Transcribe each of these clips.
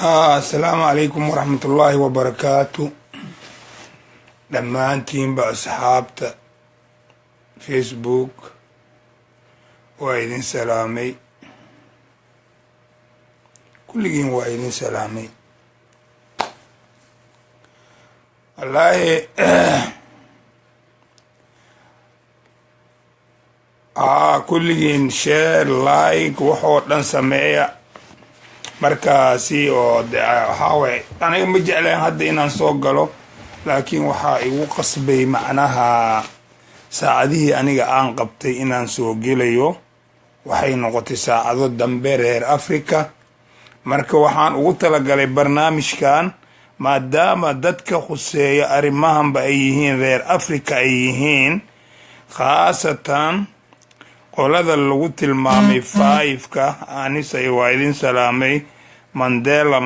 السلام عليكم ورحمة الله وبركاته. دمانتين بأصحابتا فيسبوك وايدين سلامي كلين وايدين سلامي والله كلين شير لايك وحوطن سمية markaasi oo waxa way aniga ma jeclaan hadda inaan soo galo laakiin waxa igu qasbay macnaha saacadihii aniga aan qabtay inaan soo gelayo waxay noqotay saacado dambe reer Afrika marka waxaan ugu talagalay barnaamijkan maadaama dadka khuseeya arrimahanba ay yihiin reer Afrika ay yihiin khaasatan qolada lagu tilmaamay 5ka anisa ay waayidin salaamay Mandela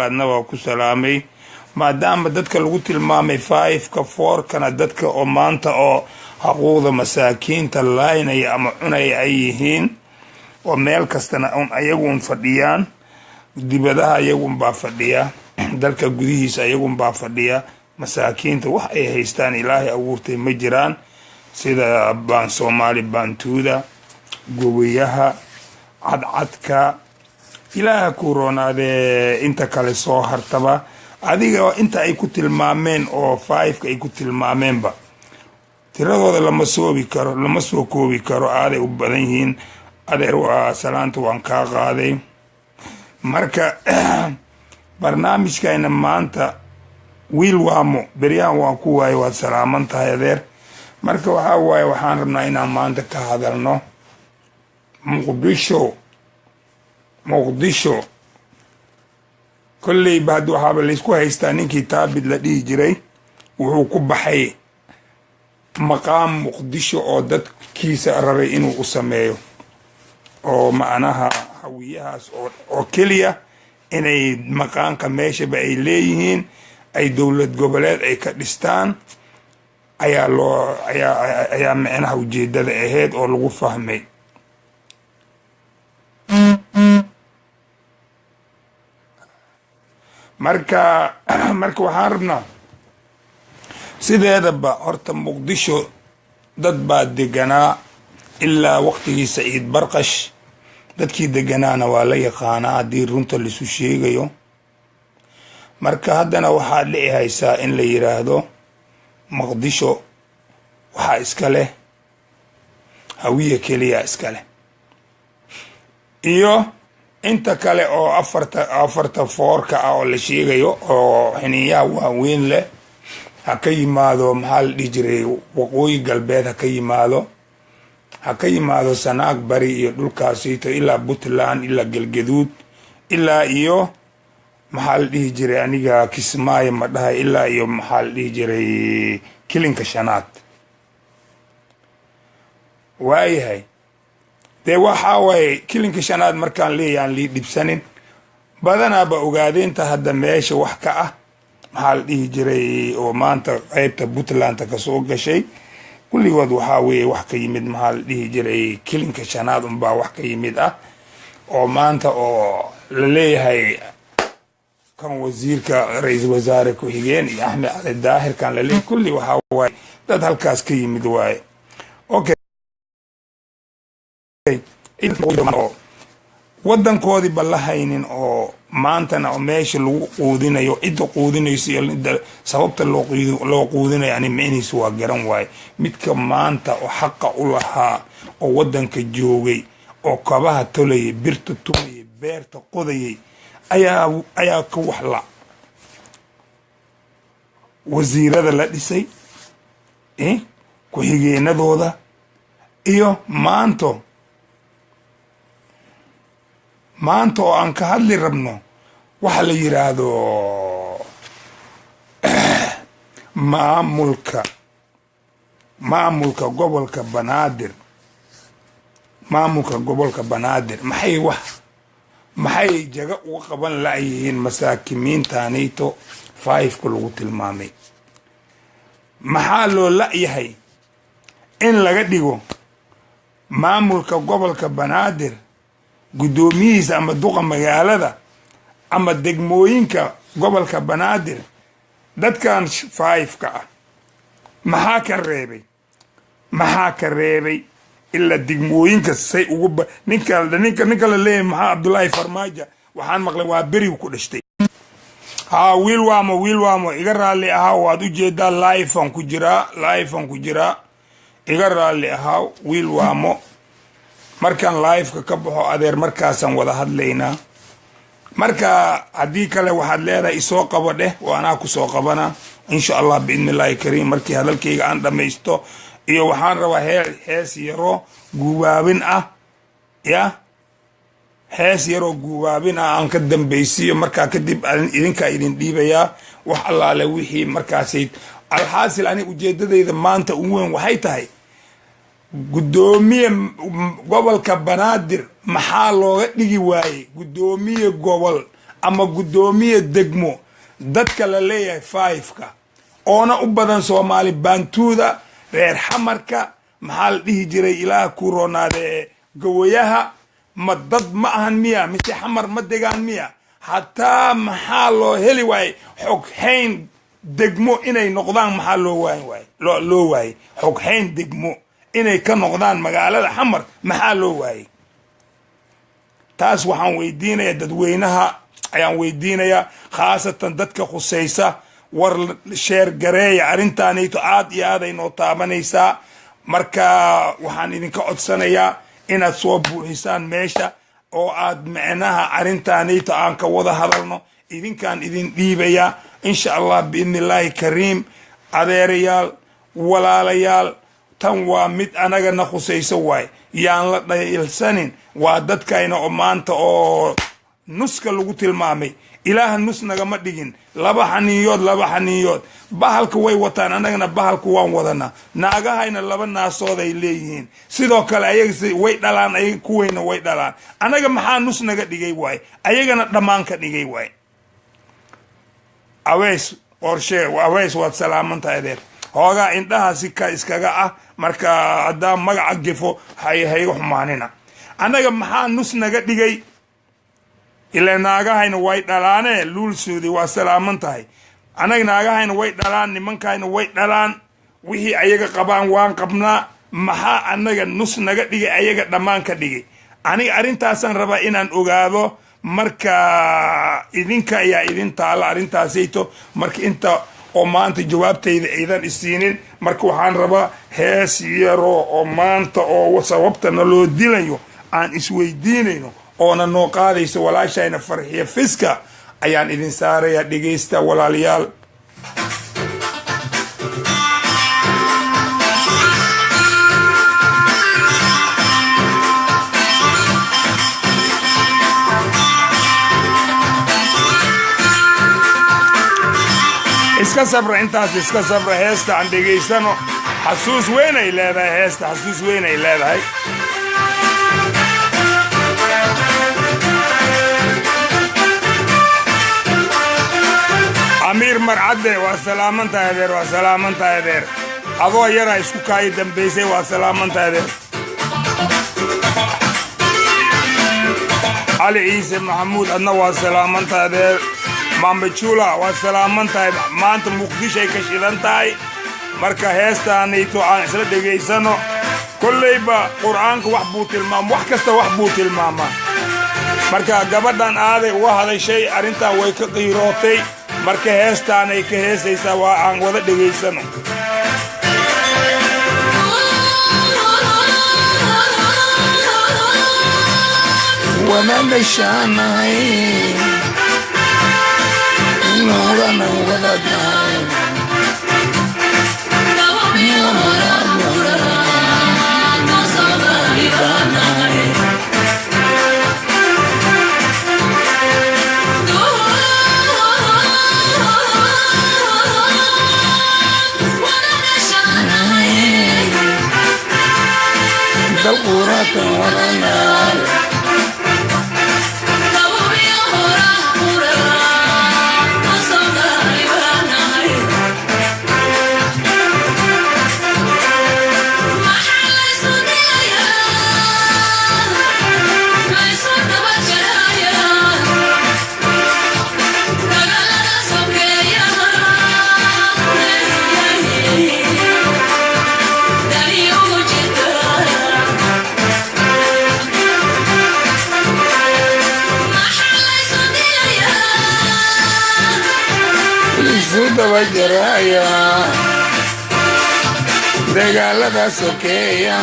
adna waa ku salaamay maadaama dadka lagu tilmaamay 5ka 4kana dadka oo maanta oo xuquuqda masaakiinta laynaya ama cunaya ay yihiin oo meel kastana ayagu fadhiyaan dibadaha ayagu baa fadhiya dalka gudihiisa ayagu baa fadhiya masaakiinta wax ay haystaan ilaahay abuurtay ma jiraan sida baan Soomaali baantuuda gowayaha cadcadka ilaaha kuronaade inta kale soo hartaba adiga inta ay ku tilmaameen oo 5ka ay ku tilmaameenba tiradooda lama soo koobi karo aaday u badan yihiin adeer waa salaanta waan ka qaaday marka barnaamijkayna maanta wiil waamo beriyaan waan ku waayay waad salaaman tahay adeer marka waxa waaye waxaan rabnaa inaan maanta ka hadalno muqdisho kolley baad waxaaba laysku haystaa ninkii taabid la dhihi jiray wuxuu ku baxay maqaam muqdisho oo dadkiisa rabay inuu u sameeyo oo macnaha hawiyahaas oo keliya inay maqaanka meeshaba ay leeyihiin ay dowlad goboleed ay ka dhistaan ayaa macnaha ujeedada ahayd oo lagu fahmay marka waxaan rabnaa sideedaba horta muqdisho dad baa deganaa ilaa waqtigii Saciid Barqash dadkii deganaana waa la yaqaanaa haddii runta lisu sheegayo marka haddana waxaa dhici haysaa in la yiraahdo muqdisho waxaa iska leh hawiye keliya iska leh iyo inta kale oo afarta foorka ah oo la sheegayo oo xiniyaha waaweyn leh ha ka yimaado maxaa la dhihi jiray waqooyi galbeed ha ka yimaado Sanaag bari iyo dhulkaasito ilaa Puntland ilaa Galgaduud ilaa iyo maxaa la dhihi jiray aniga Kismaayo ma dhahay ilaa iyo maxaa la dhihi jiray Kilinka Shanaad waayahay dee waxa way Kilinka Shanaad markaan leeyaan lii dhibsanin badanaaba ogaadeenta hadda meesha wax ka ah maxaa la dhihi jiray oo maanta qaybta Puntland ka soo gashay kulligood waxa weeye wax ka yimid maxaa la dhihi jiray Kilinka Shanaad baa wax ka yimid ah oo maanta oo la leeyahay kan wasiirka ra'iisul wasaare ku xigeen iyo Axmed Cali Daahir kan la leeyahay kulli waxa way dad halkaas ka yimid waay okay wadankoodii balahaynin oo maantana oo meesha lagu quudinayo cidda quudinayso iyo sababta loo quudinayo yani meenaysu waa garan waay midka maanta oo xaqa u lahaa oo wadanka joogay oo kabaha tolay birta tumay beerta qodayay ayaa ka waxla wasiirada la dhisay ku xigeenadooda iyo maanto maanta oo aan ka hadli rabno waxa la yiraahdo maamulka gobolka Banaadir. maamulka gobolka Banaadir maxay jaga u qaban laayihiin masaakimiintaanayto 5 ku lagu tilmaamay. maxaa loo laayahay in laga dhigo maamulka gobolka Banaadir gudoomiyihiisa ama duqa magaalada ama degmooyinka gobolka Banaadir dadkan 5 ka ah. maxaa ka reebay illa degmooyinka say ugu ninka la leeyahay maxaa Abdullaahi Farmaajo waxaan maqlay waa beri ku dhashtay. wiil waamo iga raali ahaa waad u jeedaa live aan ku jiraa iga raali ahaa wiil waamo markaan live ka baxo adeer markaasan wada hadlaynaa. marka haddii kale waxaad leedahay isoo qabo dheh waanaa ku soo qabana insha Allah biidnillaahi kariim markii hadalkayga aan dhamaysto. iyo waxaan rabaa hees yaro guubaabin ah aan ka dambaysiyo markaa kadib idinkaa idin dhiibayaa wax allaale wixii markaasay alxaasil ani ujeedadayda maanta ugu weyn waxay tahay gudoomiye gobolka Banaadir maxaa looga dhigi waayey gudoomiye gobol ama gudoomiye degmo dadka la leeyahay 5ka oona u badan Soomaali baantuuda reer xamarka maxaa la dhihi jiray ilaah ku roonaade gawayaha ma dad ma ahan miya mise xamar ma degaan miya hataa maxaa loo heli waayey xoghayn degmo inay noqdaan maxaa loo waayey xoghayn degmo inay ka noqdaan magaalada xamar maxaa loo waayey. taas waxaan weydiinayaa dadweynaha ayaan weydiinayaa khaasatan dadka khusaysa war sheer gareeya arrintaanayto aad iyo aad ay noo taabanaysaa. marka waxaan idinka codsanayaa inaad soo buuxisaan meesha oo aad macnaha arrintaanayto aan ka wada hadalno idinkaan idin dhiibayaa insha Allah biidnillaahi kariim. adeerayaal walaalayaal tan waa mid anagana khusayso waay yaan la dhayilsanin waa dadkayna oo maanta oo nuska lagu tilmaamay ilaah nus nagama dhigin laba xaniyood bahalka way wataan anagana bahalku waan wadana naagahayna laba naasood ay leeyihiin sidoo kale ayaga way dhalaan ay kuweyna way dhalaan anaga maxaa nus naga dhigay waay ayagana dhamaan ka dhigay waay. aweys waad salaamantahay adeer hoogaa indhaha si ka iskaga ah marka hadaa magaca gefo hayga xumaanina anaga maxaa nus naga dhigay ilaa naagahayna way dhalaane luulsoodi waa salaaman tahay anaga naagahayna way dhalaan nimankayna way dhalaan wixii ayaga qabaan waan qabnaa maxaa anaga nus naga dhigay ayaga dhammaan ka dhigay aniga arintaasan rabaa inaan ogaado marka idinka ayaa idin taala arintaasayto marka inta oo maanta jawaabtayda aydan isiinin marka waxaan rabaa hees yaro oo maanta oo sababtana loo dilayo aan isweydiinayno oona noo qaadayso walaashayna Farxiyo Fiska ayaan idin saaraya dhageysta walaalayaal. iska sabra heesta aan dhageysano xasuus weyn ay leedahay Amir Marcadde waa salaamantahay adeer adoo yara isku kaay dambaysay waa salaamantahay adeer. Ali Ciise Maxamuud adna waa salaamantahay adeer. Maamba Chula waa salaamantahay maanta Muqdisho ay ka shidan tahay marka heestaanayto aan isla dhageysano kullayba quraanka wax kasta wax buu tilmaamaa marka gabadhan aaday uga hadashay arrintaa way ka qiirootay marka heestaanay ka heesaysaa waa aan wada dhageysano. دورة ورنا Suda Vajraya Dagala Sokeya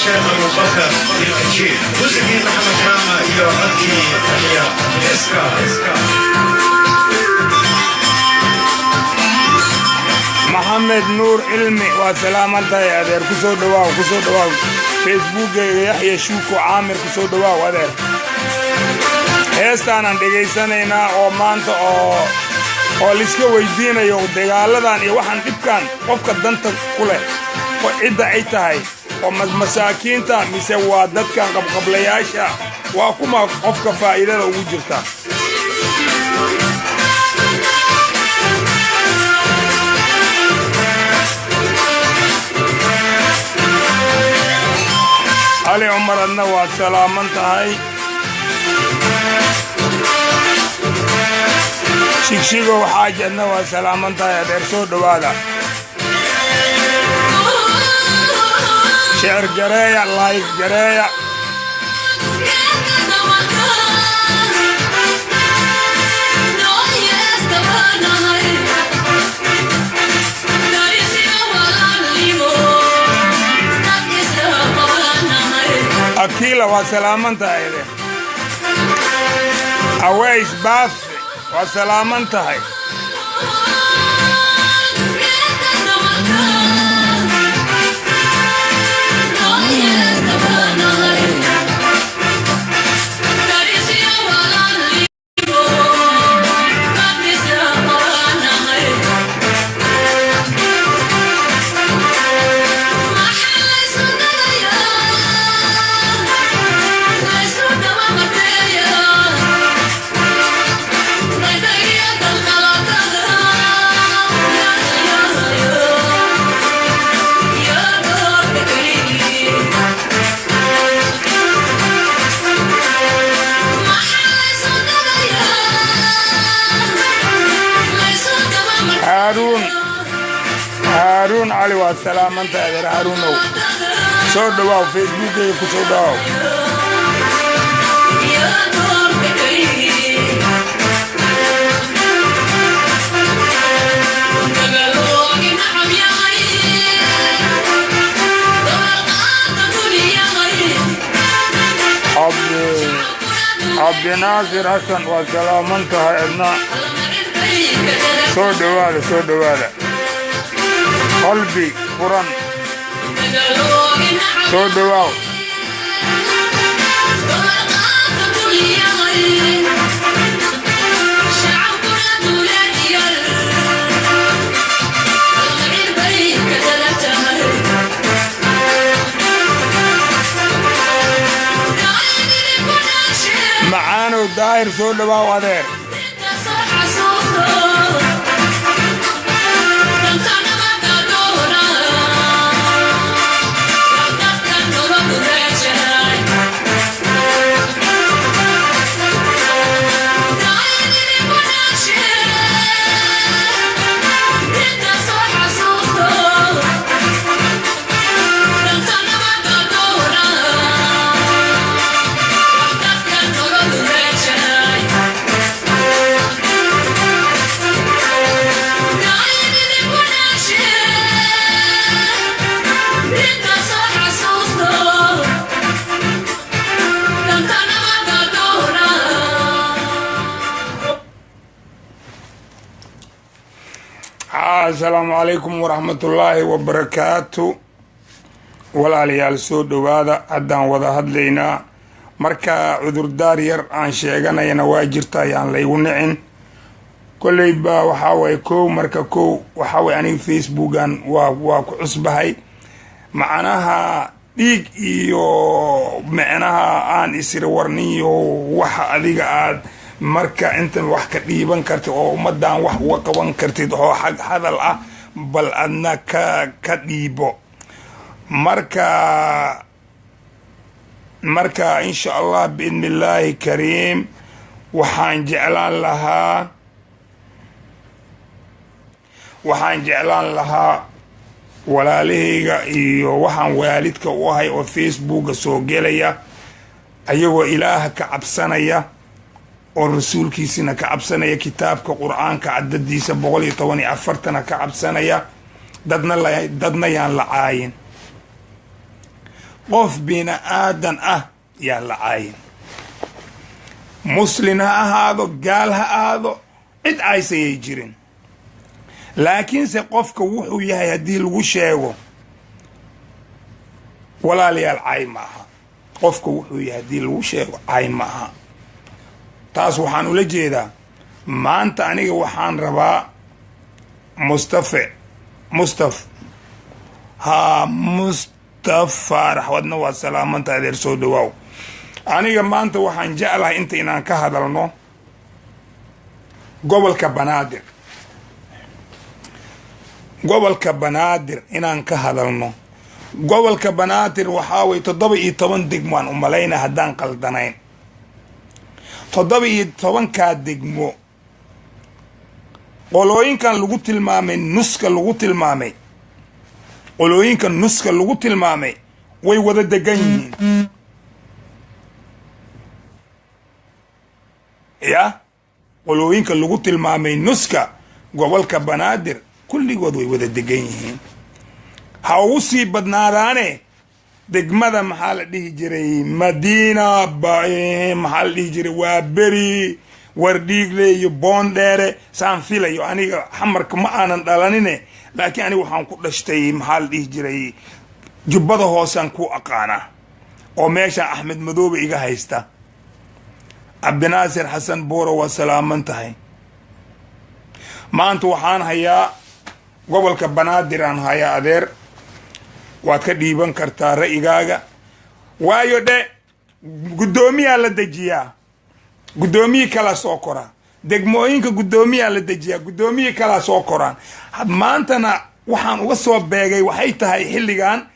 شاب أبو بكر الكتشير موسيقي محمد رامة يعطي تحية إسكا محمد نور علمي وسلامة يا أدير كسو دواو فيسبوك يحيى شوكو عامر كسو دواو أدير heestaan aan dhegaysanaynaa oo maanta oo liska weydiinayo dagaaladan iyo waxaan dhibkan qofka danta ku leh oo cidda ay tahay oo masaakiinta mise waa dadkan qabqablayaasha waa kuma qofka faa'iidada ugu jirta Ali Umar adna waad salaaman tahay shigshigo xaajadna waa salaaman tahay adeer soo dhawaada شعر جريا لايك جريا أكيلا وسلامنتا إليه أويس باث وسلامنتا هاي هارون علي والسلام انت يا هارون سو دواو فيسبوك يكو سو دواو عبد ناصر حسن والسلام انت يا ابناء سو دواله قلبي قرآن سو دواو معانو داير سو دواو أدير السلام عليكم ورحمة الله وبركاته walaalyaal soo dhowaada haddaan wada hadlaynaa marka cudurdaar yar aan sheeganayana waa jirta ayaan laygu nicin kolleyba waxaa waye kow marka kow waxaa waye aniga facebookan waa ku cusbahay macnaha dhiig iyo macnaha aan isira warniyo waxa adiga aad marka intan wax ka dhiiban kartid oo ummadan wax uga qaban kartid oo xag hadal ah bal adna ka dhiibo marka insha allah biidni illaahi kariim waxaan jeclaan lahaa walaalahayga iyo waxaan waalidka u ahay oo facebooka soo gelaya ayagoo ilaaha ka cabsanaya oo rasuulkiisina ka cabsanaya kitaabka qur-aanka cadadiisa 114 ka cabsanaya dadna yaan la caayin qof bina aadan ah yaan la caayin muslin ha ahaado gaal ha ahaado cid caysayay jirin laakiinse qofka wuxuu yahay haddii lagu sheego walaalayaal caay ma aha qofka wuxuu yahay haddii lagu sheego caay ma aha taas waxaan ula jeedaa maanta aniga waxaan rabaa mustafa raxwadna waa salaamanta adeer soo dhawaaw aniga maanta waxaan jeclahay inta inaan ka hadalno gobolka banaadir inaan ka hadalno gobolka banaadir waxaa way 17 degmo aan umalayna haddaan qaldanayn 17 degmo qolooyinkan lagu tilmaamay nuska lagu tilmaamay way wada degan yihiin ya qolooyinka lagu tilmaamay nuska gobolka banaadir kulligood way wada degan yihiin ha ugu sii badnaadaane degmada maxaa la dhihi jiray madiina maxaa la dhihi jiray waa beri wardhiigle iyo boondheere saan filayo aniga xamarka ma aanan dhalanine laakiin aniga waxaan ku dhashtay maxaa la dhihi jiray jubbada hoosaan ku aqaana oo meeshaan axmed madoobe iga haysta cabdinaasir xasan buuro waa salaaman tahay maanta waxaan hayaa gobolka banaadir aan hayaa adeer waad ka dhiiban kartaa ra'yigaaga waayo guddoomiyaa la dejiyaa guddoomiyii kalaa soo koraa degmooyinka guddoomiyaa la dejiyaa guddoomiyii kalaa soo koraan maantana waxaan uga soo beegay waxay tahay xilligan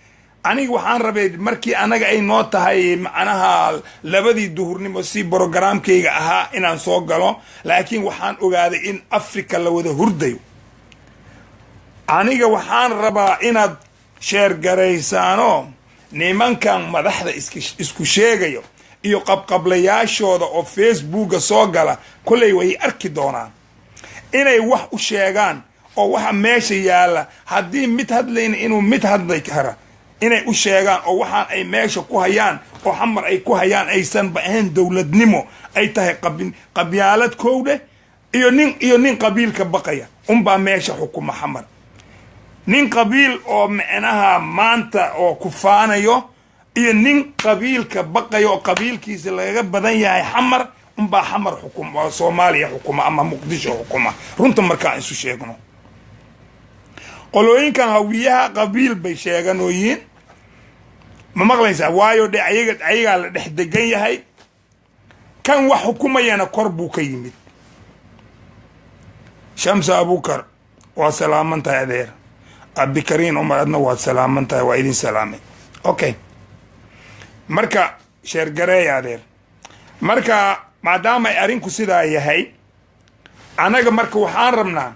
aniga waxaan rabay markii anaga ay noo tahay macnaha 2 duhurnimo si brogramkayga ahaa inaan soo galo laakiin waxaan ogaaday in afrika la wada hurdayo aniga waxaan rabaa inaad sheergaraysaano nimankan madaxda isku sheegayo iyo qabqablayaashooda oo facebooka soo gala kulley way arki doonaan inay wax u sheegaan oo waxa meesha yaala haddii mid hadlayna inuu mid hadlay kara inay u sheegaan oo waxaan ay meesha ku hayaan oo xamar ay ku hayaan aysan ahayn dowladnimo ay tahay qabyaalad kowdhe iyo nin qabiilka baqaya unbaa meesha xukuma xamar nin qabiil oo macnaha maanta oo kufaanayo iyo nin qabiilka baqayo oo qabiilkiisa lagaga badan yahay xamar unbaa xamar xukuma Soomaaliya xukuma ama Muqdisho xukuma runta markaan isu sheegno qolooyinkan hawiyaha qabiil bay sheeganooyin ma maqlaysaa waayo ayagaa la dhex degan yahay kan wax xukumayana kor buu ka yimid Shamsa Abukar waa salaaman tahay adeer abdikariin umar adna waad salaaman tahay waa idin salaamay okay marka sheergareey adeer marka maadaama ay arinku sidaa yahay anaga marka waxaan rabnaa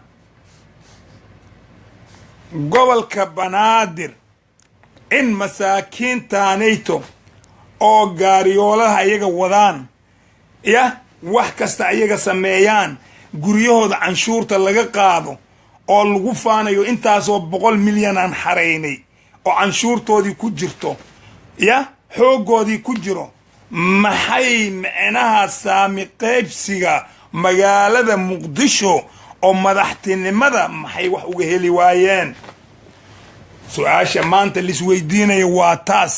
gobolka banaadir in masaakiintaanayto oo gaariyoolaha ayaga wadaan wax kasta ayaga sameeyaan guryahooda canshuurta laga qaado oo lagu faanayo intaasoo 100 milyan aan xaraynay oo canshuurtoodii ku jirto xoogoodii ku jiro maxay macnaha saami qaybsiga magaalada Muqdisho oo madaxtinimada maxay wax uga heli waayeen su-aasha maanta lisweydiinayo waa taas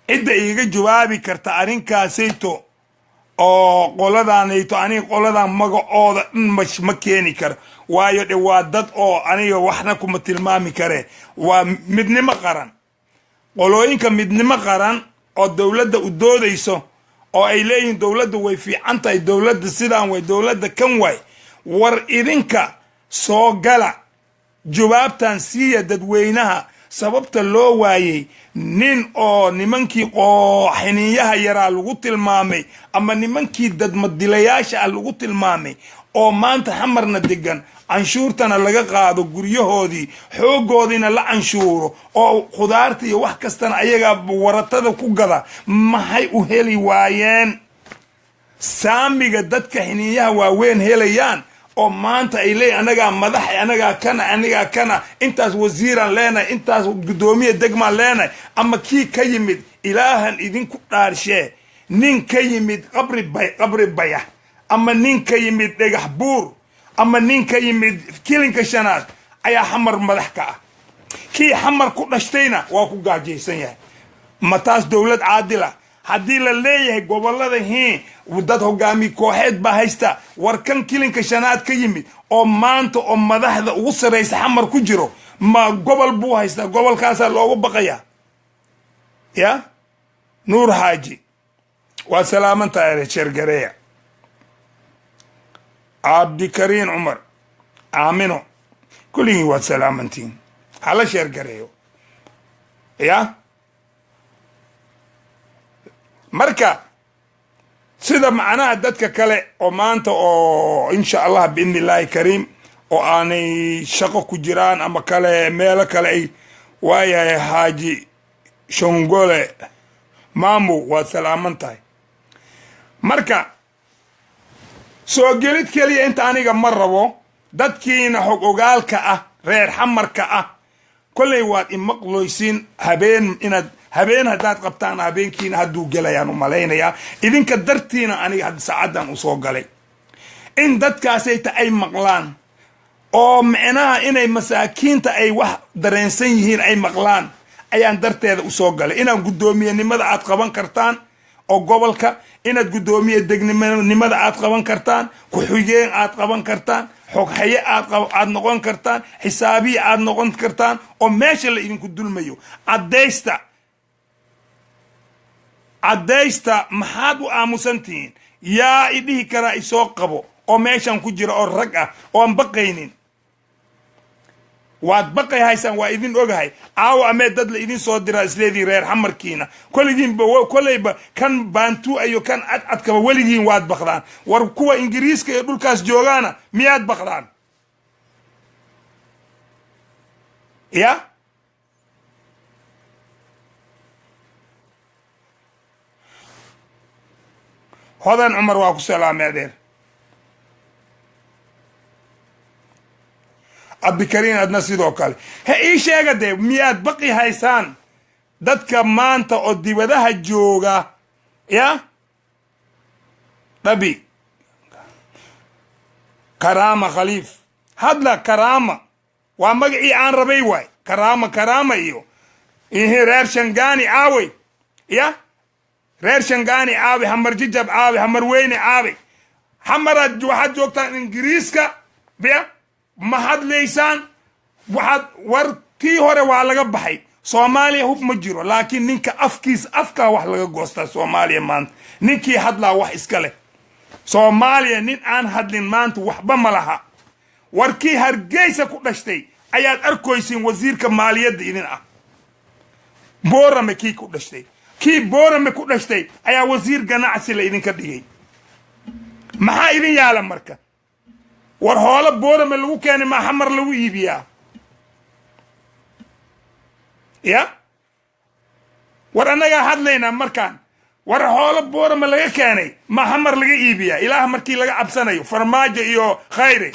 cidda iiga jawaabi karta arrinkaasayto oo qoladaanayto aniga qoladan magacooda dhan ma keeni karo waayo de waa dad oo aniga waxna kuma tilmaami kare waa midnimo qaran qolooyinka midnimo qaran oo dowladda u doodayso oo ay leeyihiin dowladda way fiican tahay dowladda sidaan way dowladda kan way war idinka soo gala jawaabtan siiya dadweynaha sababta loo waayey nin oo nimankii xiniinyaha yaraa lagu tilmaamay ama nimankii dadmadilayaasha lagu tilmaamay oo maanta xamarna degan canshuurtana laga qaado guryahoodii xoogoodiina la canshuuro oo khudaarta iyo wax kastana ayaga waratada ku gada maxay u heli waayeen saamiga dadka xiniinyaha waaweyn helayaan oo maanta ay leeyihin anagaa madax anagaa kana intaas wasiiraan leenahay intaas gudoomiye degmaan leenahay ama kii ka yimid ilaahan idinku dhaarshee nin ka yimid qabri bayax ama nin ka yimid dhagax buur ama nin ka yimid kilinka shanaad ayaa xamar madax ka ah kii xamar ku dhashtayna waa ku gaajaysan yahay ma taas dowlad caadila haddii la leeyahay gobolada dad hogaami kooxeed baa haysta war kan kilinka shanaad ka yimid oo maanta oo madaxda ugu sarraysa xamar ku jiro ma gobol buu haystaa gobolkaasaa loogu baqaya ya nuur xaaji waa salaamantahay sheergareeya cabdikariin cumar aamino kulligiin waad salaamantiin hala sheergareeyo ya marka sida macnaha dadka kale oo maanta oo insha allah biidni illaahi kariim oo aanay shaqo ku jiraan ama kale meelo kale ay waayahay xaaji shongole maamu waad salaaman tahay marka soo gelid keliya inta aniga ma rabo dadkiina xog ogaalka ah reer xamarka ah kolley waad imaqloysiin habeen haddaad qabtaan habeenkiina hadduu gelayaan u malaynayaa idinka dartiina aniga hadda saacaddan u soo galay in dadkaasayta ay maqlaan oo micnaha inay masaakiinta ay wax dareensan yihiin ay maqlaan ayaan darteeda u soo galay inaan guddoomiyenimada aad qaban kartaan oo gobolka inaad guddoomiye degnimada aad qaban kartaan ku-xigeen aad qaban kartaan xoghaye aad noqon kartaan xisaabiye aad noqon kartaan oo meesha la idinku dulmayo caddaysta maxaad u aamusantihiin yaa idhihi karaa isoo qabo oo meeshan ku jira oo rag ah oo aan baqaynin waad baqay haysaan waa idin ogahay caawa amee dad la idin soo diraa isleediin reer xamarkiina kolleyba kan baantu iyo kan cadcadkaba weligiin waad baqdaan war kuwa ingiriiska iyo dhulkaas joogaana miyaad baqdaan ya hodan cumar waa ku salaamay adeer cabdikariin adna sidoo kale ha ii sheega dee miyaad baqi haysaan dadka maanta oo dibadaha jooga ya dhabi karaama khaliif hadla karaama waa magacii aan rabay waay karaama iyo reer shangaani caaway ya reer shangaani caawi xamar jijab caawi xamar weyne caawi xamaraad waxaad joogtaan ingiriiska biya ma hadlaysaan war kii hore waa laga baxay soomaaliya hub ma jiro laakiin ninka afkaa wax laga goostaa soomaaliya maanta ninkii hadlaa wax iska leh soomaaliya nin aan hadlin maanta waxba ma laha war kii hargeysa ku dhashtay ayaad arkoysiin wasiirka maaliyadda idin ah boorame kii ku dhashtay kii boorame ku dhashtay ayaa wasiir ganacsi la idinka dhigay maxaa idin yaala marka war hoolo boorame lagu keenay maa xamar lagu iibiyaa ya war annagaa hadlaynaa markaan war hoolo boorame laga keenay maa xamar laga iibiyaa ilaah markii laga cabsanayo farmaajo iyo khayre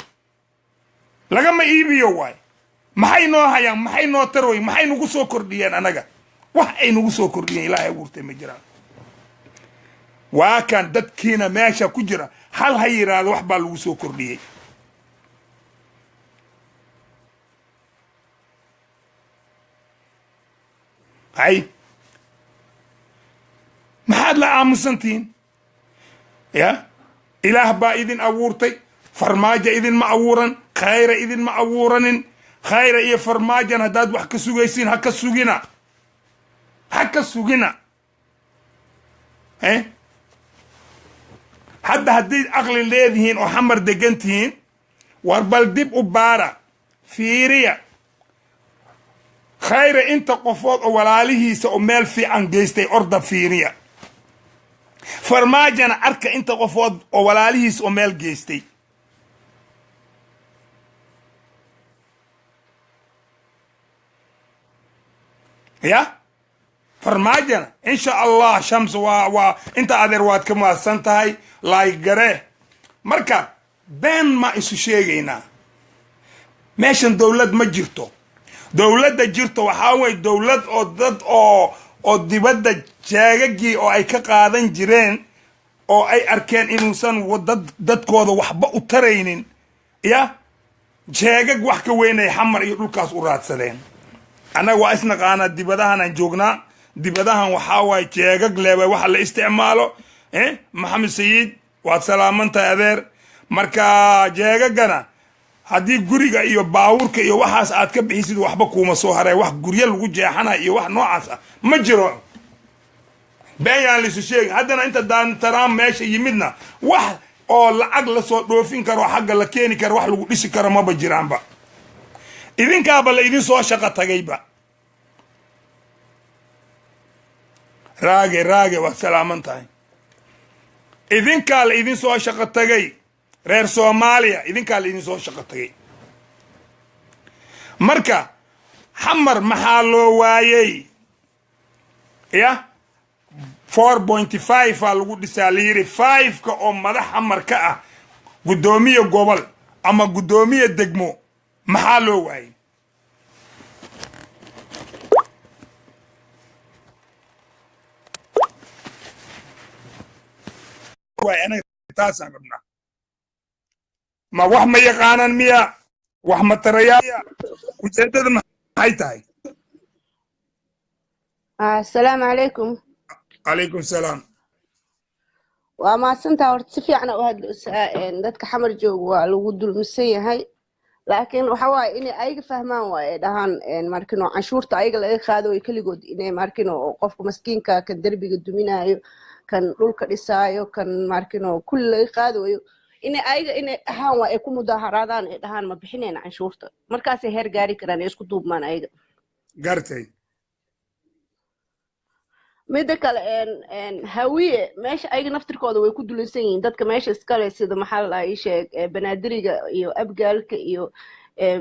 lagama iibiyo waay maxay noo hayaan maxay noo tarway maxay nagu soo kordhiyeen annaga wax ay nagu soo kordhiyeen ilaahay abuurtay ma jiraan waa kan dadkiina meesha ku jira hal ha yiraahdo wax baa lagu soo kordhiyey hay maxaad la aamusantihiin ya ilaah baa idin abuurtay farmaajo idin ma abuuran khayra idin ma abuuranin khayra iyo farmaajan haddaad wax ka sugaysiin ha ka sugina hadda hadday aqli leedihiin oo xamar degan tihiin war bal dib u baara fiiriya khayra inta qofood oo walaalihiisa oo meel fiican geystay orda fiiriya farmaajana arka inta qofood oo walaalihiisa oo meel geystay يا فرماجنا ان شاء الله شمس انت ادر واد كما سنتهي لايك غره marka been ma isu sheegayna meeshan dawlad ma jirto dawladda jirto waxa way dawlad oo dad oo dibadda jaagagii oo ay ka qaadan jireen oo ay arkeen inuusan dadkooda waxba u taraynin ya jaagag wax ka weynay xamar iyo dhulkaas u raadsadeen أنا واسنا قانا دبدهان انجوغنا دبدهان وحاواي جيغاق ليبا وحا لا استعماله محمد سيد واد سلامنتا أدير مركا جيغاقنا هادي قريقا إيو باوركا إيو وحاس آد كبحيسيد وحبا كوما سوهاري وح قريا لغو جيحانا إيو وح نوعاسا مجرو بيان لسو شيغ هادنا انت دان ترام ماشي يمدنا وح oo lacag la soo dhoofin karo xagga la keeni karo wax lagu dhisi karo ma bajiraanba idinkaaba la idin soo shaqo tagayba raage waa salaaman tahay idinkaa la idin soo shaqo tagay reer Soomaaliya idinkaa la idin soo shaqo tagay marka xamar maxaa loo waayay ya 4.5 aa lagu dhisaa la yiri 5 ka oo madax xamar ka ah gudoomiye gobol ama gudoomiye degmo maxaa loo waayay أنا تاسع قبنا ما واحد ما يقانن ميا واحد ما تريا وجدت ما هاي تاي السلام عليكم. عليكم السلام. وما سنت ورتفي عنا وهاد dadka xamar joog waa lagu dulmisan yahay laakiin waxa waay in ay fahmaan way dhahan markino canshuurta ayaga laga qaado way kaligood inay markino qofka maskiinka ka darbiga duminayo kan dhulka dhisaayo kan markino kulli laga qaadayo in ayaga in ahaan waa ay ku mudaharaadaan ay dhahan ma bixinayna canshuurta markaas ay heer gaari karaan isku duubmaan ayaga gartay midda kale hawiye meesha ayaga naftirkooda way ku dulaysan yihiin dadka meesha iskale sida maxaa la sheeg banaadiriga iyo abgaalka iyo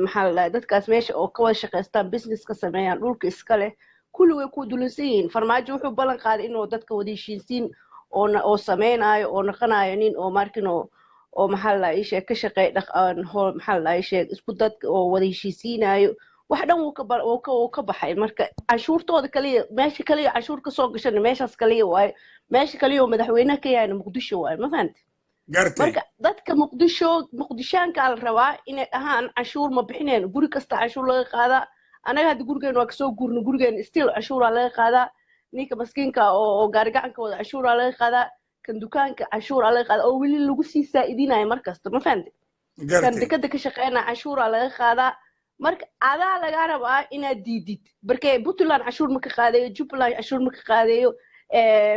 maxaa la dadkaas meesha oo ka wada shaqeystaan business ka sameeyaan dhulka iskale kulli way ku dulaysan yihiin farmaajo wuxuu ballan qaaday inuu dadka wada heshiisiin oo sameynayo oo naqanayo nin oo markino oo maxaa la sheeg ka shaqeey dhaqan maxaa la sheeg isku dadka oo wada heshiisiinayo wax dhan uu ka baxay marka cashuurtooda kaliya meesha kaliya cashuur ka soo gashan meeshaas kaliya waay meesha kaliya madaxweynaha ka yahay Muqdisho waay ma fahanti marka dadka muqdishaanka la rabaa inay ahaan cashuur ma bixineen guri kasta cashuur laga qaada anaga hadda gurigeena waa ka soo guurno gurigeena still cashuur laga qaada ninka maskiinka oo gaari gacanka wada cashuur laga qaada kan dukaanka cashuur laga qaada oo wili lagu sii saaidinayo markasta ma fahanti kan dekada ka shaqeynaa cashuur laga qaada marka adaa laga rabaa inaad diidid barkay Puntland cashuur ma ka qaadayo Jubaland cashuur ma ka qaadayo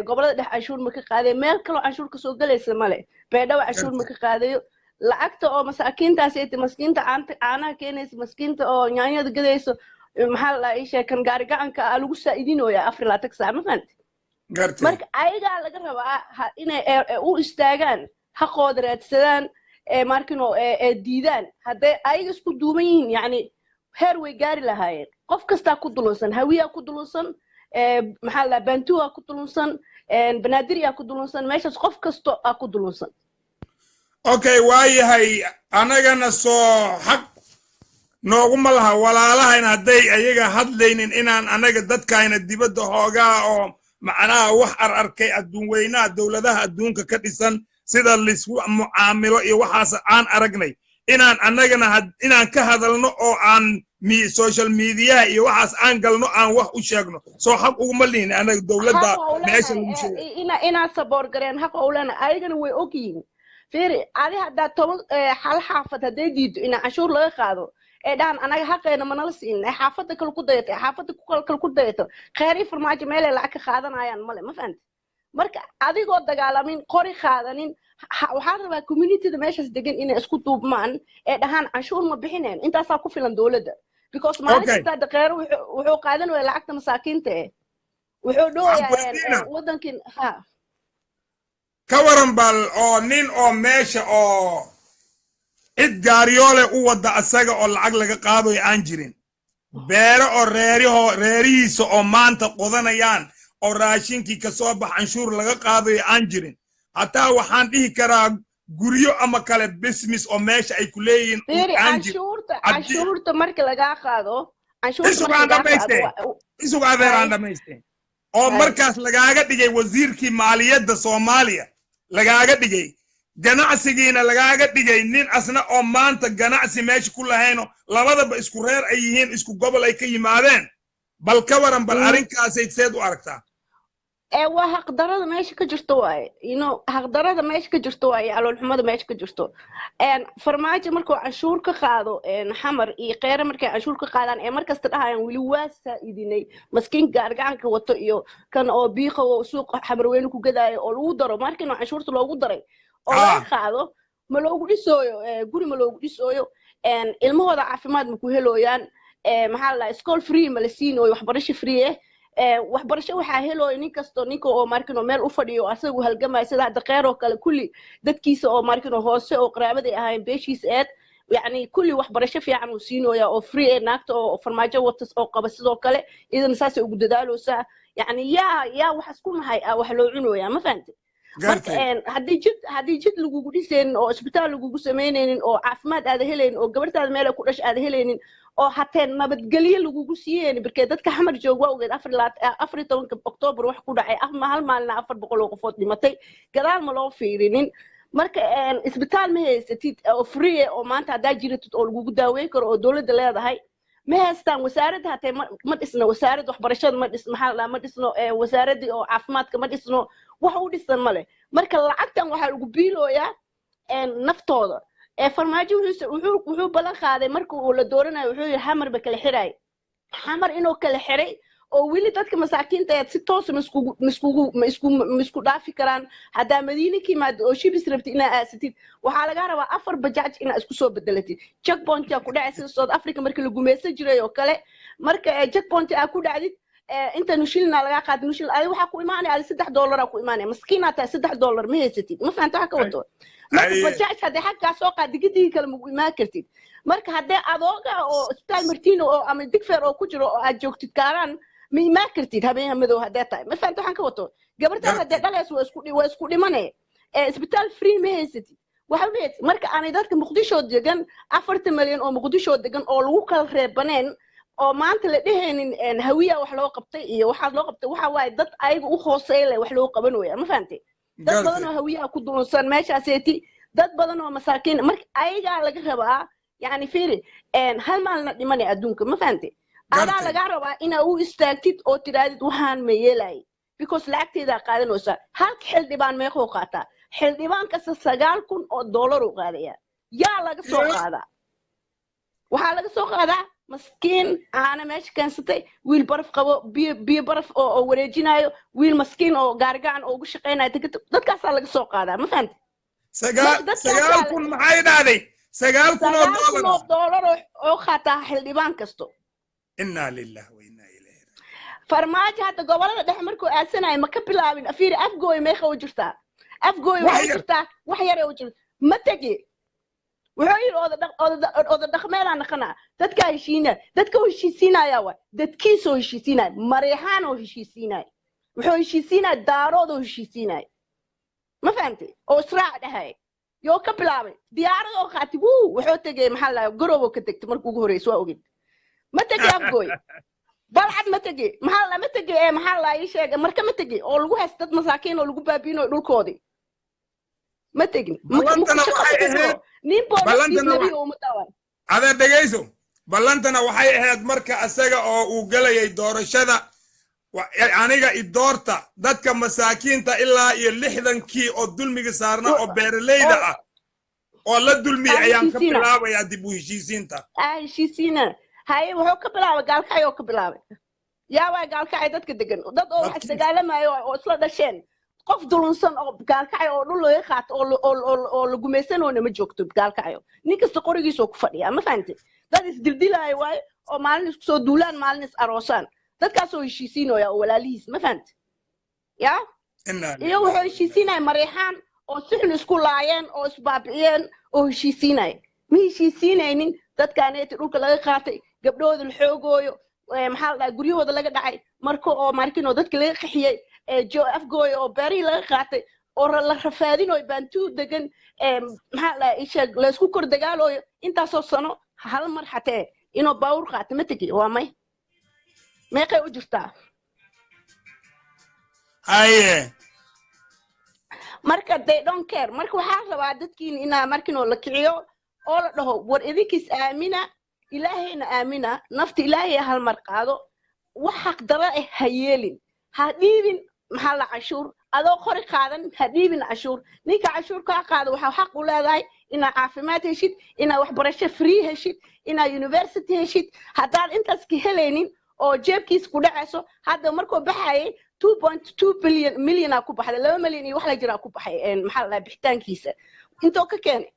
gobolada dhex cashuur ma ka qaadayo meel kale cashuur ka soo galaysa male beedhawa cashuur ma ka qaadayo lacagta oo masaakiintaas ay maskiinta caanaha keenaysa maskiinta oo yaanyada gadayso maxaa la sheekan gaari gacanka lagu saaidinooya Afrila taxa ma fahanti marka ayaga laga rabaa inay u istaagaan xaqooda raadsadaan markino diidaan haday ayaga isku duuban yihiin yani heer way gaari lahaayeen qof kasta ku dulunsan hawiya ku dulunsan maxaa la bantuwa ku dulunsan banaadiriya ku dulunsan meeshaas qof kasto ku dulunsan okay waayahay anagana soo xaq noogu malaha walaalahayn haday ayaga hadlaynin inaan anaga dadkayna dibadda hoogaa oo macnaha wax arkay adduun weynaha dowladaha adduunka ka dhisan sida lisku mucaamilo iyo waxaas aan aragnay inaan annagana inaan ka hadalno oo aan social media iyo waxaas aan galno aan wax u sheegno soo xaq uguma lihin anaga dowladda meesha lagu sheego inaan saboor gareen xaq u lehna ayagana way ogyihiin fiiri adi haddaa hal xaafad hadday diido in canshuur laga qaado ee dhaan anaga xaqeena manala siin xaafadda kale ku dayato xaafadda kale ku dayato kheyri farmaajo meelay lacag ka qaadanayaan male ma fahanti marka adigoo dagaalamin qori qaadanin waxaan rabaa communityda meeshaas degan inay isku duubmaan ee dhahaan canshuur ma bixineen intaasaa ku filan dowladda because maalin kasta daqeero wuxuu qaadanaya lacagta masaakiinta wuxuu dhowayaa waddankin ka waran bal oo nin oo meesha oo cid gaariyoole u wada asaga oo lacag laga qaadayo aan jirin beero oo reerihiisa oo maanta qodanayaan oo raashinkii ka soo bax canshuur laga qaadayo aan jirin hataa waxaan dhihi karaa guryo ama kale business oo meesha ay ku leeyihiin canshuurta marka lagaa qaado isugu adeeraan dhamaysteen oo markaas lagaaga dhigay wasiirkii maaliyadda Soomaaliya lagaaga dhigay ganacsigiina lagaaga dhigay nin asna oo maanta ganacsi meesha ku lahayno labadaba isku reer ay yihiin isku gobol ay ka yimaadeen bal ka waran bal arrinkaasay seed u aragtaa waa xaqdarada meesha ka jirto waaye xaqdarada meesha ka jirto waaye caloolxumada meesha ka jirto farmaajo markuu canshuur ka qaado xamar iyo kheyre markay canshuur ka qaadaan ee markasta dhahayaan weli waa saaidinay maskiin gaargacanka wato iyo kan oo biiqa oo suuqa xamarweyne ku gadaayo oo lagu daro markiina canshuurta loogu daray oo laga qaado ma loogu dhisooyo guri ma loogu dhisooyo ilmahooda caafimaad ma ku helooyaan maxaa la school free ma la siinooyo waxbarasho free waxbarasho waxaa helooyo nin kasto ninka oo markino meel u fadhiyo asagu halgamaya sida hadda kheyr oo kale kulli dadkiisa oo markino hoose oo qaraabaday ahayn beeshiisa eed yani kulli waxbarasho fiican uu siinooya oo free ee naagta oo farmaajo watas oo qaba sidoo kale idan saasay ugu dadaaloosaa yani yaa wax isku nahay wax loo cunooyaa ma fahamtay haddii jid lagugu dhisaynin oo isbitaal lagugu samaynaynin oo caafimaad aada helaynin oo gabartaada meel ku dhash aada helaynin oo hateen nabadgelyo lagugu siiyeen birkee dadka xamar joog waa ogeed 14 Oktoobar wax ku dhacay hal maalina 400 oo qofood dhimatay gadaal ma loo fiirinin marka isbitaal ma haysatid oo free oo maanta haddaa jiratid oo lagugu daaweyn karo oo dowladda leedahay ma haystaan wasaaradda hatee ma dhisno wasaaradda waxbarashada ma dhisno ma dhisno wasaaradii oo caafimaadka ma dhisno wax u dhisan male marka lacagtan waxaa lagu biilooyaa naftooda farmaajo wuxuu ballan qaaday marka uu la dooranayo wuxuu yidhi xamar ba kala xiray xamar inuu kala xiray oo weli dadka masaakiinta si toos ma isku dhaafi karaan haddaa madiina ka yimaado oo shibis rabtid inaa aasatid waxaa laga rabaa 4 bajaaj inaa isku soo bedelatid checkpoint ku dhacay sida South Africa marka la gumeysan jiray oo kale marka checkpoint ku dhacdid inta nushilna laga qaad nushil ay waxa ku imaanay $3 ku imaanay maskiina taa $3 ma haysatid ma faanta waxa ka wato marka bajaaj hadii xagga soo qaad digidii kale ma imaan kartid marka hadii adooga oo isbitaal martino oo ama digfeer oo ku jiro oo aad joogtid kaaraan ma imaan kartid habeen madow hadii tahay ma faanta waxa ka wato gabarta hadii dhalays waa isku dhimanay isbitaal free ma haysatid waxa weeyt marka aanay dadka Muqdisho degan 40 milyan oo Muqdisho degan oo lagu kala reebaneen oo maanta la dheheenin hawiya wax loo qabtay iyo waxa loo qabtay waxa waay dad ayaga u hooseeyay wax loo qabanaya ma fahamtay dad badan oo hawiya ku duunsan meeshaaseti dad badan oo masaakiin marka ayaga laga rabaa yani fiiri hal maalna dhimanay adduunka ma fahamtay adaa laga rabaa inaa u istaagtid oo tiraadid waxaan ma yeelay because lacagteeda qaadanaysa halka xildhibaan meeqoo qaata xildhibaan kasta $9,000 u qaadaya yaa laga soo qaadaa waxaa laga soo qaadaa maskiin aana meesha kaansatay wiil baraf qabo biyo baraf oo wareejinayo wiil maskiin oo gaargacan oo ugu shaqeynayo dadkaasaa laga soo qaadaa ma fahamtay 9,000 maxay dhahday $9,000 oo qaataa xildhibaan kasto inna lillahi wa inna ilayhi farmaajo hadda gobolada dhexe markuu aasanayo ma ka bilaabin afiir afgooy meeqa u jirtaa afgooy waxay jirtaa wax yar oo jirta ma tagi wuxuu yiri oda dhaqmeedaan naqana dadka heshiina dadka heshiisinaya waa dadkiisoo heshiisinaya mareexaan oo heshiisinaya wuxuu heshiisinaya daaroodoo heshiisinaya ma fahamtay oo israac dhahay yoo ka bilaabay diyaarad oo qaatay wuxuu tagay maxaa la garoobo ka tagtay markuu ugu horeysay waa ogid ma tagay afgooy balcad ma tegi maxaa lama tegi ee maxaa la ii sheegay marka ma tegi oo lagu haysto dad masaakiin oo lagu baabiino dhulkoodii ma tegin ballantana waxay ahayd nin booliis nabiga uma daawan adeer dhegayso ballantana waxay ahayd marka asaga oo uu galayay doorashada aniga idoorta dadka masaakiinta ilaa iyo 60kii oo dulmiga saarna oo beeraleyda ah oo la dulmiyay ayaan ka bilaabayaa dib u heshiisiinta heshiisiina haye wuxuu ka bilaabay gaalkacay oo ka bilaabay yaa waa gaalkacay dadka degan dad oo wax dagaalamayo oo isla dhasheen qof dulunsan oo gaalkacay oo dhul laga qaato oo la gumeysanoona ma joogto gaalkacay nin kasta qorigiisa ku fadhiya ma fahanti dad isdildilaayo waay oo maalin isku soo duulaan maalin is aroosaan dadkaas oo heshiisiinaya oo walaalihiis ma fahanti yaa iyo wuxuu heshiisiinaya mareexaan oo si xun isku laayeen oo isbaabi'iyeen oo heshiisiinaya ma heshiisiinaynin dadkaaneeti dhulka laga qaatay gabdhooda la xoogooyo maxaa la dhahay guryahooda laga dhacay marka oo markinoo dadka laga qaxiyey afgooyo oo beerihii laga qaatay oo la rafaadinayo baantuu degan maxaa la dhahay laysku kor dagaalooyo intaasoo sano hal mar xatee inuu baawur qaato ma tegi waa may meeqay u jirtaa haye marka they don't care marka waxaa rabaa dadkiin inaa markinoo la kiciyo oo la dhaho war idinkiis aamina ilaahayna aamina nafta ilaahay hal mar qaado wax xaqdara ah ha yeelin ha dhiibin maxaa la cashuur adoo qori qaadan ha dhiibin cashuur ninka cashuur kaa qaado waxaa xaq u leedahay inaa caafimaad heshid inaa waxbarasho free heshid inaa university heshid haddaan intaas ka helaynin oo jeebkiis ku dhacayso hadda markuu baxayay 2.2 milyan ku baxday 2 milyan iyo wax la jira ku baxay maxaa la bixitaankiisa intoo ka keenay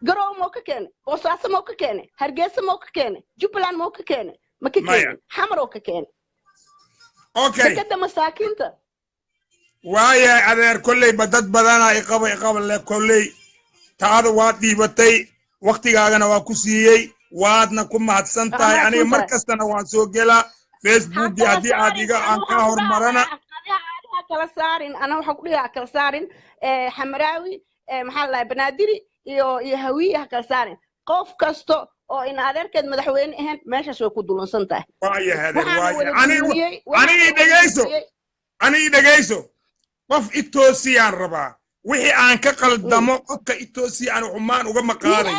garow moo ka keenay boosaaso moo ka keenay hargeysa moo ka keenay jubbaland moo ka keenay ma ka keenay xamar oo ka keenay okay dadka masaakiinta waaya adeer kolley dad badan ay qaba le kolley taada waa dhiibatay waqtigaagana waa ku siiyey waadna ku mahadsan tahay aniga mar kastana waan soo gelaa Facebook haddii aad iga aan ka hormarana kala saarin ana waxa ku dhigaa kala saarin xamaraawi maxaa la banaadiri iyo hawiyaha kala saarin qof kasto oo in adeerkeed madaxweyne ahaan meeshaas way ku dulansan tahay aniga dhegayso qof itoosiyaan rabaa wixii aan ka qaldamo qofka itoosiya aan xumaan uga maqaalay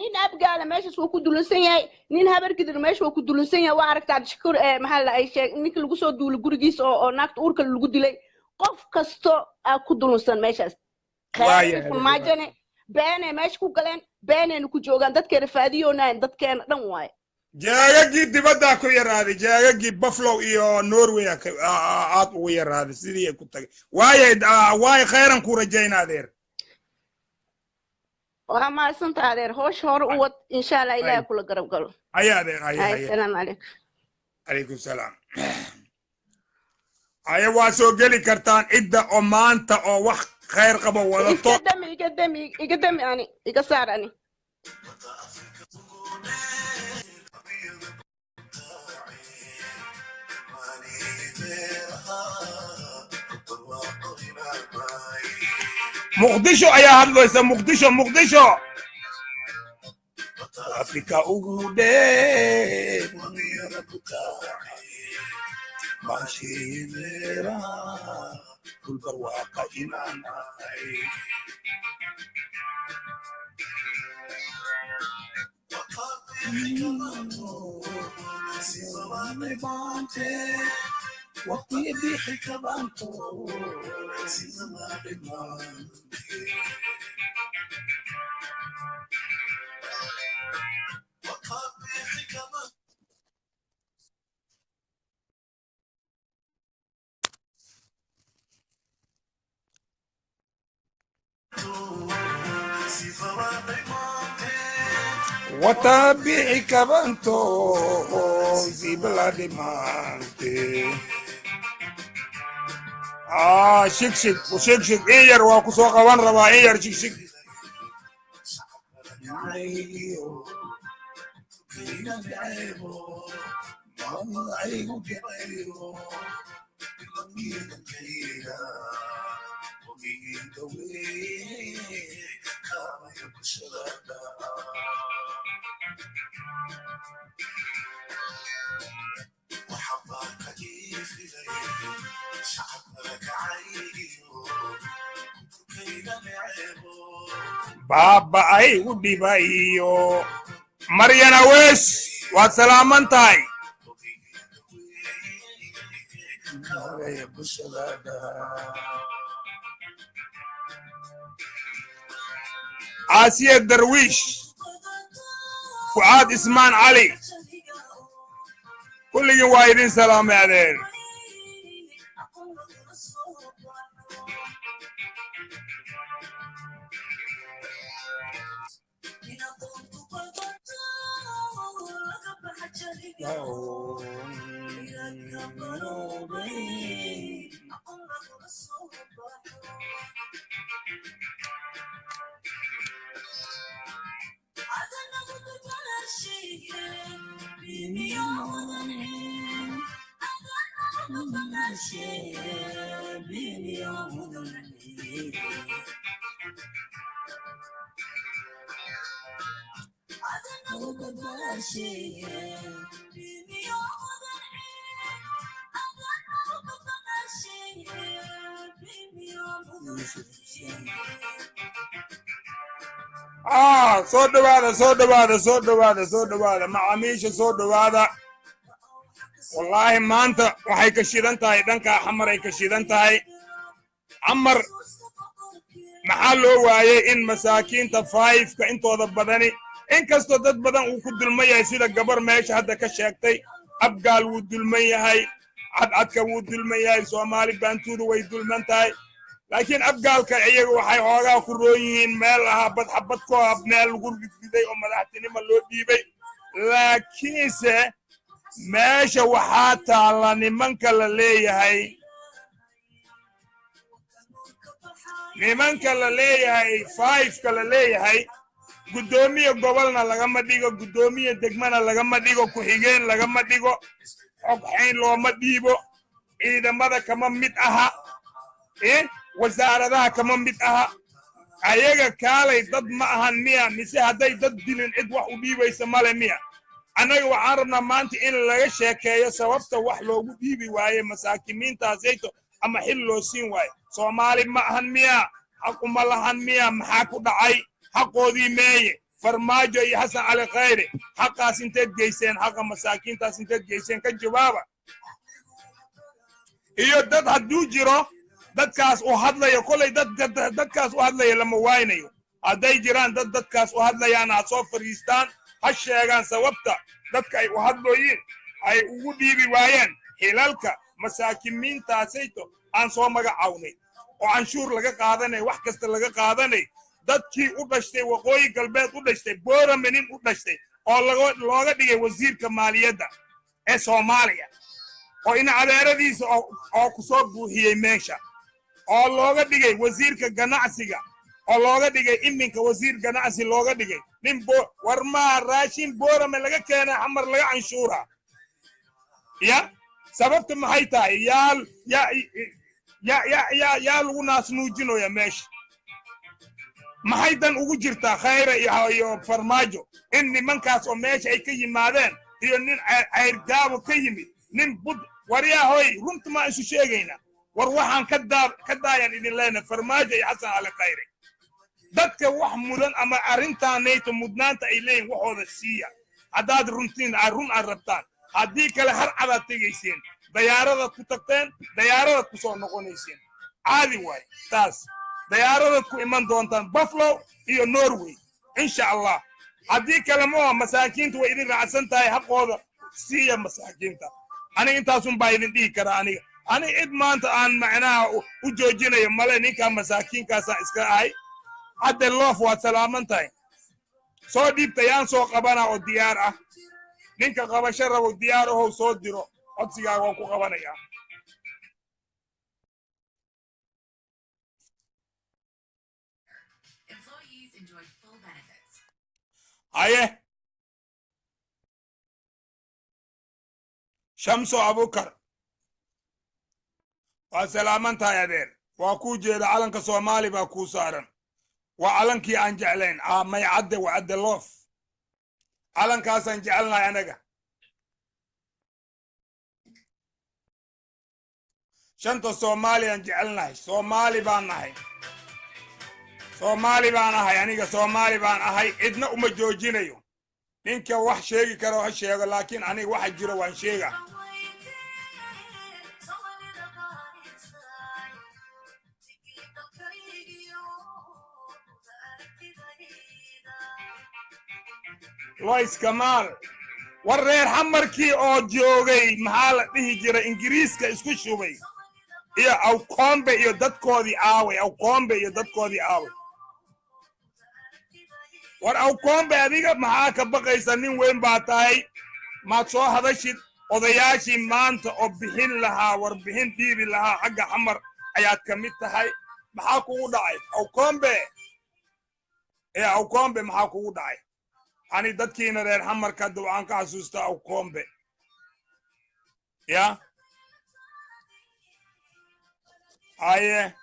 nin abgaale meeshaas wuu ku dulansan yahay nin habarkidir meesha wuu ku dulansan yahay waa aragtaa shukr maxaa la ay sheeg ninka lagu soo duulay gurigiisa oo naagta uurka lagu dilay qof kasto ku dulansan meeshaas maajane beenay meesha ku galeen beenayna ku joogaan dadkeena faadiyoonaan dadkeena dhan waaye jaagagii dibaddaa ku yaraaday jaagagii buffalo iyo norway aad ugu yaraaday sidii ay ku tagay waaye khayran ku rajayna adeer waa maasanta adeer hoosh hore u wad insha allah ilaahay kula garab galo haya adeer haya assalaamu calaykum calaykum salaam haya waa soo geli kartaan cidda oo maanta oo wax khayr qaba wadato iga dami ani iga saar ani مقدشو يا هدلو يسا مقدشو أفريكا أغودي ماشي ميرا كل برواقة إيمانا وقتي بيحك بانتو وتابعك بانتو في بلاد مانتي شك وشك اير واكو سوق وان ربا اير شك بابا أي ودي بايو مريانا ويس وسلامن تاي آسيا الدرويش فؤاد اسمان علي كل وايدين سلام عليكم صوت معاميش صوت هذا والله ما انت waxay ka shidan tahay dhanka xamar ay ka shidan tahay xamar maxaa loo waayay in masaakiinta 5ka intooda badani inkastoo dad badan uu ku dulman yahay sida gabar meesha hadda ka sheegtay abgaal wuu dulman yahay cadcadka wuu dulman yahay Soomaali baantuudu way dulman tahay laakiin abgaalka iyagu waxay hoogaa ku roon yihiin meel aha badxabad ko abneel lagu riday oo madaxtinimo loo dhiibay laakiinse meesha waxaa taala nimanka la leeyahay 5ka la leeyahay gudoomiye gobolna lagama dhigo gudoomiye degmana lagama dhigo ku xigeen lagama dhigo xogxayn looma dhiibo ciidamada kama mid aha wasaaradaha kama mid aha ayaga kaalay dad ma ahan miya mise hadday dad dilin cid wax u dhiibaysa male miya anaga waxaan rabnaa maanta in laga sheekeeyo sababta wax loogu dhiibi waaye masaakiimiintaasayto ama xil loo siin waaye Soomaali ma ahan miya xaquma lahan miya maxaa ku dhacay xaqoodii meeye farmaajo iyo xasan cali khayre xaqaas inteed geyseen xaqa masaakiintaas inteed geyseen ka jawaaba iyo dad hadduu jiro dadkaas u hadlayo kolay dadkaas u hadlaya lama waaynayo hadday jiraan dadkaas u hadlayaan aad soo fariistaan ha sheegaan sababta dadka ay u hadlooyiin ay ugu dhiibi waayeen xilalka masaakiimiintaasayto aan soo magacawnay oo canshuur laga qaadanay wax kasta laga qaadanay dadkii u dhashtay waqooyi galbeed u dhashtay boorame nin u dhashtay oo looga dhigay wasiirka maaliyadda ee Soomaaliya oo in adeeradiisa oo ku soo buuxiyay meesha oo looga dhigay wasiirka ganacsiga oo looga dhigay iminka wasiir ganacsi looga dhigay nin warma raashin boorame laga keenay xamar laga canshuura ya sababta maxay tahay yaa lagu naasnuujinooya meesha maxay dan ugu jirtaa khayra iyo farmaajo in nimankaas oo meesha ay ka yimaadeen iyo nin ceyrgaabo ka yimid nin bud waryahoy runta ma isu sheegaynaa war waxaan ka daayan idin leenahay farmaajo iyo xasan cali khayre dadka wax mudan ama arrintaanayto mudnaanta ay leeyihin waxooda siiya haddaad run aad rabtaan haddii kale har cadaad tegayseen dayaaradaad ku tagteen dayaaradaad ku soo noqonayseen caadi waay taas dayaaradaad ku iman doontaan buffalo iyo norway insha allah haddii kale moo masaakiinta way idin raacsan tahay xaqooda siiya masaakiinta aniga intaasun baa idin dhihi karaa aniga cid maanta aan macnaha u joojinayo male ninkaa masaakiinkaasa iska ahay hadde loof waad salaaman tahay soo dhiibta yaan soo qabana oo diyaar ah ninka qabasho rabo diyaar ahow soo diro codsigaaga waan ku qabanayaa haye shamso abukar waa salaaman tahay adeer waa kuu jeeda calanka Soomaali baa kuu saaran waa calankii aan jeclayn may cadde waa cadde loof calankaasaan jecelnahay anaga shanta Soomaali aan jecelnahay Soomaali baan nahay Soomaali baan ahay aniga Soomaali baan ahay cidna uma joojinayo ninka wax sheegi karo ha sheego laakiin aniga waxa jiro waan sheega Lois Kamal war reer xamarkii oo joogay maxaa la dhihi jiray ingiriiska isku shubay iyo awkoombe iyo dadkoodii aaway war awkoombe adiga maxaa ka baqaysa nin weyn baa tahay maad soo hadashid odayaashii maanta oo bixin lahaa warbixin dhiibi lahaa xagga xamar ayaad ka mid tahay maxaa kugu dhacay awkoombe maxaa kugu dhacay ani dadkiina reer xamarka waxaan ka xasuustaa awkoombe ya aye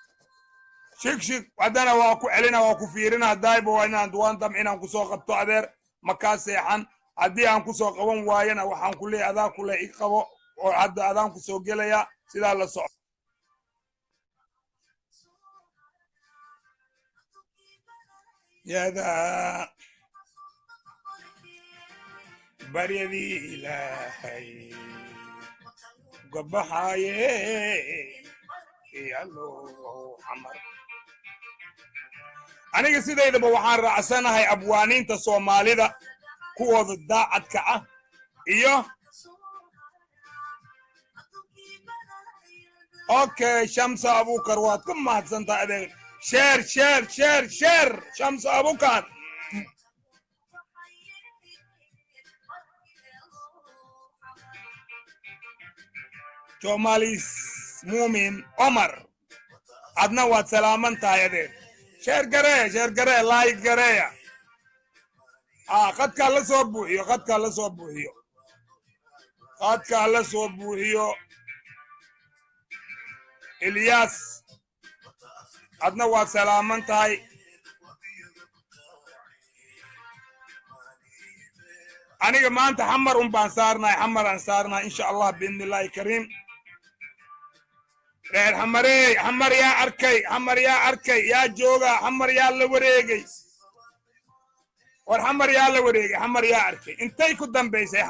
shik haddana waa ku celina waa ku fiirina daayba waa inaan duwaan dam inaan kusoo qabto adeer makaa seexan haddii aan kusoo qaban waayana waxaan ku leeyahay adaa kule i qabo oo hadda adaan kusoo gelaya sidaa la soco yadaa baryadii ilaahay gabaxaye yallo xamar aniga sidaydaba waxaan raacsanahay abwaaniinta Soomaalida kuwooda daacadka ah iyo okay Shamsa Abukar waad ku mahadsantahay adeer share Shamsa Abukar Joomalis Muumin Omar adna waad salaaman tahay adeer share garee like gareeya qadka la soo buuxiyo Ilyas adna waad salaaman tahay aniga maanta xamar baan saarnay insha Allah biidhnillaahi kariim reer xamar yaa arkay yaa jooga xamar yaa la wareegay war xamar yaa arkay intay ku dambaysay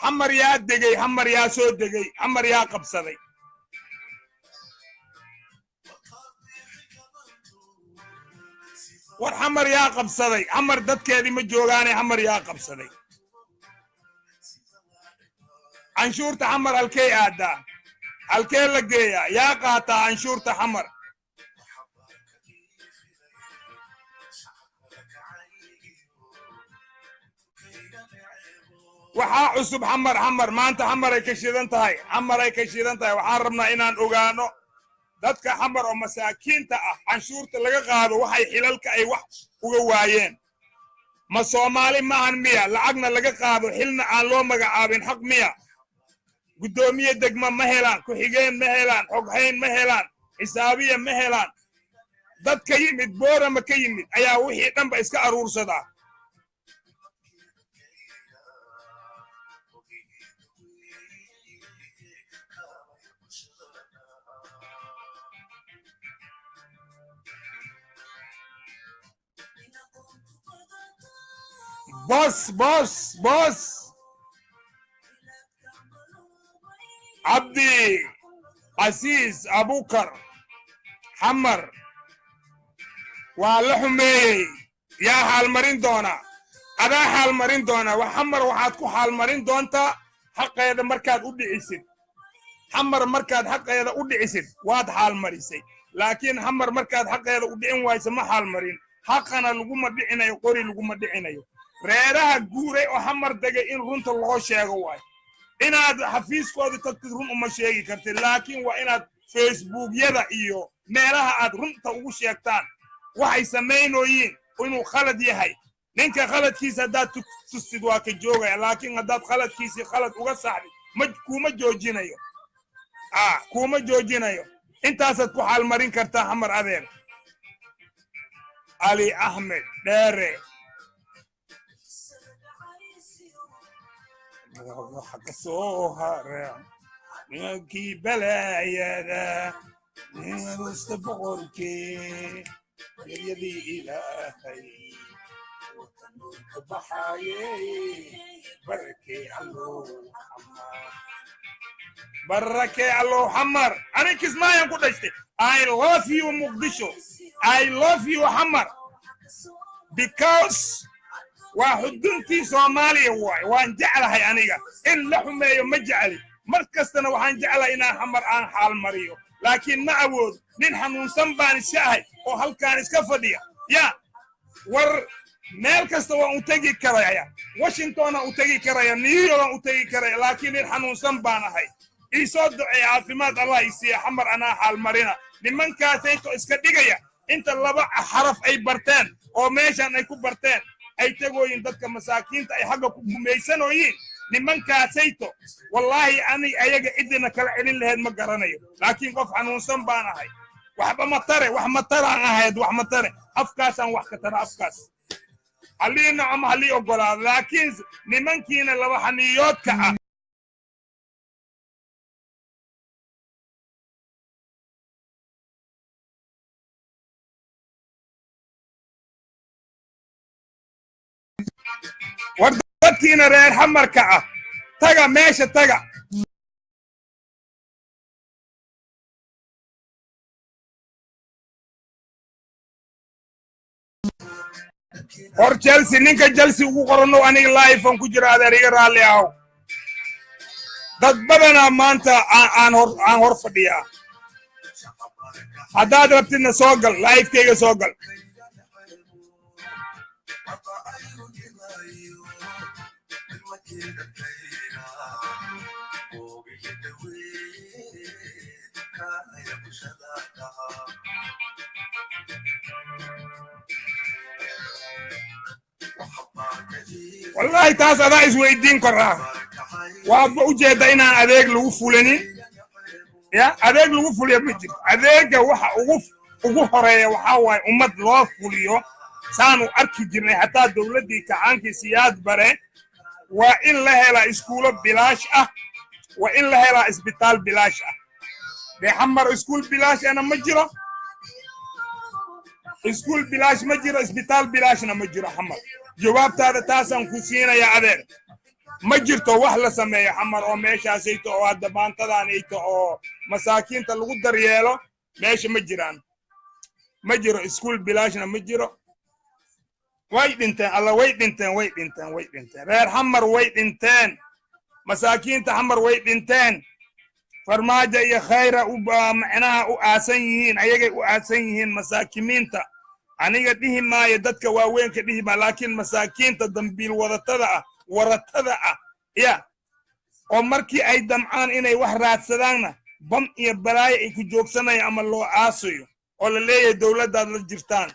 xamar yaa degay xamar yaa soo degay xamar yaa qabsaday war xamar yaa qabsaday xamar dadkeedii ma joogaane xamar yaa qabsaday canshuurta xamar halkay aadaa halkee la geeyaa yaa qaataa canshuurta xamar waxaa cusub xamar maanta xamar ay ka shidan tahay waxaan rabnaa inaan ogaano dadka xamar oo masaakiinta ah canshuurta laga qaado waxay xilalka ay wax uga waayeen ma Soomaali maahan miya lacagna laga qaado xilna aan loo magacaabin xaq miya gudoomiye degma ma helaan ku xigeen ma helaan xoghayn ma helaan xisaabiye ma helaan dad ka yimid boorama ka yimid ayaa wixii dhanba iska aruursadaa boss Abdi Aziz Abukar xamar waa la xumeeyey yaa xaalmarin doona adaa xaalmarin doona wax xamar waxaad ku xaalmarin doontaa xaqeeda markaad u dhicisid xamar markaad xaqeeda u dhicisid waad xaalmarisay laakiin xamar markaad xaqeeda u dhicin wayso ma xaalmarin xaqana laguma dhicinayo qori laguma dhicinayo reeraha guuray oo xamar degay in runta loo sheego waayo inaad xafiiskooda tagtid run uma sheegi kartid laakiin waa inaad facebookyada iyo meelaha aad runta ugu sheegtaan waxay samaynooyiin inuu khalad yahay ninka khaladkiisa haddaad tustid waa ka joogaya laakiin haddaad khaladkiisii khalad uga saxdid kuma joojinayo intaasaad ku xaalmarin kartaa xamar adeer Ali Ahmed Dheere waxa ka soo hara ninkii balaayada مستبغركي يدي إلهي بحايي بركي الله محمد بركي الله محمد أنا كسمع يقول لك I love you مقدشو I love you محمد because وحدنتي سومالي وان جعلها يعني إن لحم يوم جعلي مركزنا وحن جعلها إنا حمر عن حال مريو لكن نعود نحن نسمبان الشاهي وهل كان اسكفديا يا ور مeel kasta waan u tagi karaya Washington aan u tagi karaya New York aan u tagi karaya laakiin in xanuunsan baan ahay isoo ducay caafimaad Allah isiya xamar ana xal marina nimankaas ay iska dhigaya inta laba xaraf ay barteen oo meeshan ay ku barteen ay tagooyin dadka masaakiinta ay xagga ku gumaysanooyin nimankaas ay to wallahi ani ayaga idina kala celin lahayd ma garanayo laakiin qof xanuunsan baan ahay waxba ma tare wax ma taraan ahayd wax ma tare afkaasaan wax ka tara afkaas علينا عم علي أقول لكن نمن كينا لو حنيوت كأ وردتينا ريال حمر كأ تجا ماشي تجا or Chelsea ninka Chelsea ugu qorano aniga live aan ku jira adeeriga raali ah dad badana maanta aan hor fadhiya hadaad rabtidna soo gal live kayga soo gal والله تاس هذا إسويدين كراه وأبو جدا إن أذيك لوفولني يا أذيك لوفولي بيجي أذيك وح هرايا وحاوي أمد لوفوليو سانو أركي جرني حتى دولة دي كعنك سياد بري وإن لها إسكول بلاش وإن لها إسبيتال بلاش بحمر إسكول بلاش أنا مجرى إسكول بلاش مجرى إسبيتال بلاش أنا مجرى حمر جواب هذا تاسم كوسينا يا عذر مجرته وحلا سمية حمر أو ماشي سيتو أو الدبان تدانيتو أو مساكين تلقدر يالو ماشي مجران مجرى إسكول بلاشنا مجرى ويت انتين الله ويت انتين غير حمر ويت انتين مساكين تحمر ويت انتين فرماجة يا خيرة معناها وآسيين أيجي وآسيين مساكين تا aniga dhihi maayo dadka waaweynka dhihi ma laakiin masaakiinta dambiil waratada ya oo markii ay damcaan inay wax raadsadaanna bam iyo balaayo ay ku joogsanayaan ama loo aasayo oo la leeyahay dawladdaad la jirtaan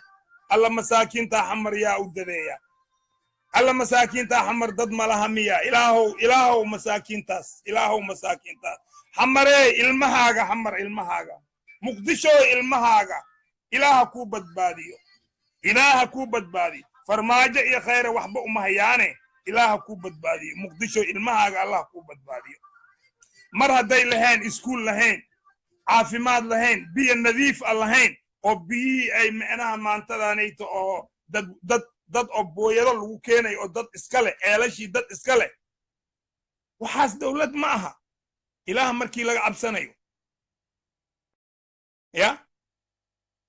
alla masaakiinta xamar yaa u dadeeya alla masaakiinta xamar dad malaha miya ilaahow masaakiintaas xamaree ilmahaaga xamar ilmahaaga muqdisho ilmahaaga ilaaha ku badbaadiyo إلها كوبت بادي فرماجة يا خير وحبة أمهيانة إلها كوبت بادي مقدشو إلمها الله كوبت بادي مرة داي لهين إسكول لهين عافمات لهين بي النظيف لهين أو بي أي معناها ما انتظانيتو أو داد أبو يدل وكيني أو داد إسكالي إلاشي داد إسكالي وحاس دولت معها إلها مركي لغا عبسانيو يا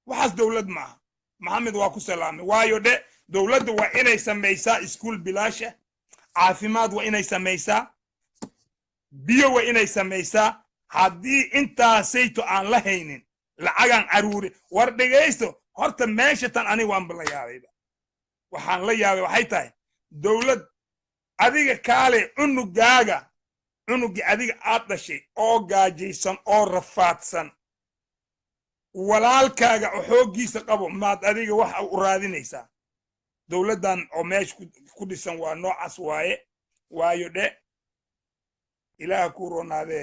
وحاس دولت معها محمد واكو سلامي وايو ده دولة وإنا يسميسا إسكول بلاشة عافمات وإنا يسميسا بيو وإنا يسميسا هادي انتا سيتو عن لهينين لعاقان عروري واردقايستو هورتا ماشتان أني وان بلا ياري وحان لا ياري وحيتاي دولة أديك كالي عنو غاقا عنو أديك آتشي أو غاجيسان أو رفاتسان walaalkaaga xoogiisa qabo maad adiga waxa u raadinaysaa dawladdan oo meesh ku dhisan waa noocaas waayo dhe ilaaha ku roonaade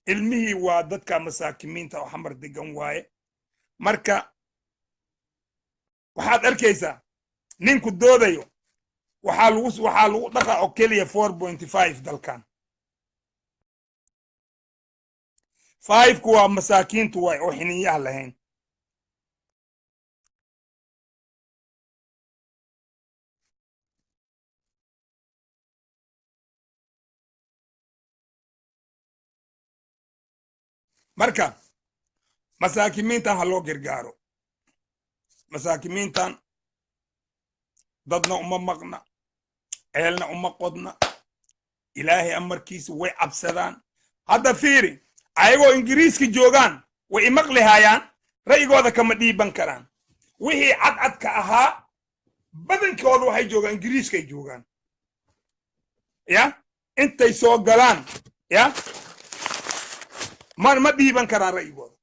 ilmihii waa dadka masaakimiinta oo xamar degan waaye marka waxaad arkaysaa ninku doodayo waxaa lagu dhaqa oo keliya 4.5 dalkan 5 kuwa masaakiintu way oo xiniyaha lahayn marka masaakiintan ha loo gargaaro masaakiintan dadna uma maqna ceelna uma qodna ilaahay amarkiisa way cabsadaan hadda fiiri ayagoo ingiriiska joogaan way imaqli hayaan ra'yigooda kama dhiiban karaan wixii cadcadka ahaa badankooda waxay joogaan ingiriiskay joogaan ya intay soo galaan ya ma dhiiban karaan ra'yigooda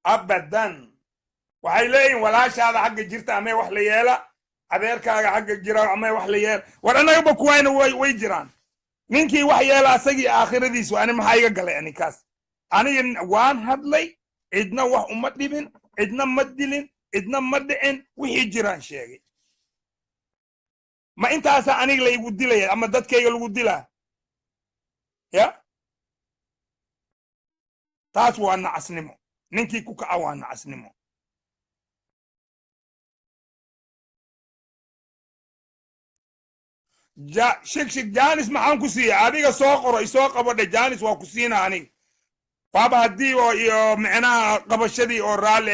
abadan waxay leeyihin walaashaada xagga jirta amay wax la yeela adeerkaaga xagga jira amay wax la yeela war annagaba kuwayna way jiraan ninkii wax yeela asagii aakhiradiisu ani maxaa iga galay anikaas aniga waan hadlay cidna wax uma dhibin cidna ma dilin cidna ma dhicin wixii jiraan sheegay ma intaasa aniga la igu dilaya ama dadkayga lagu dilaa ya taas waa nacasnimo ninkii ku kaca waa nacasnimo shig jaanis maxaan ku siiya adiga soo qoro isoo qabadhe jaanis waa ku siina aniga waaba haddii oo iyo micnaha qabashadii oo raalli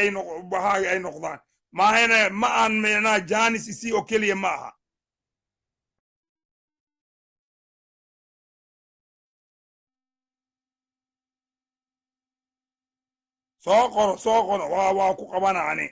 ay noqdaan maahayna ma aan micnaha jaanis isii oo keliya ma aha soo qoro waa ku qabana ani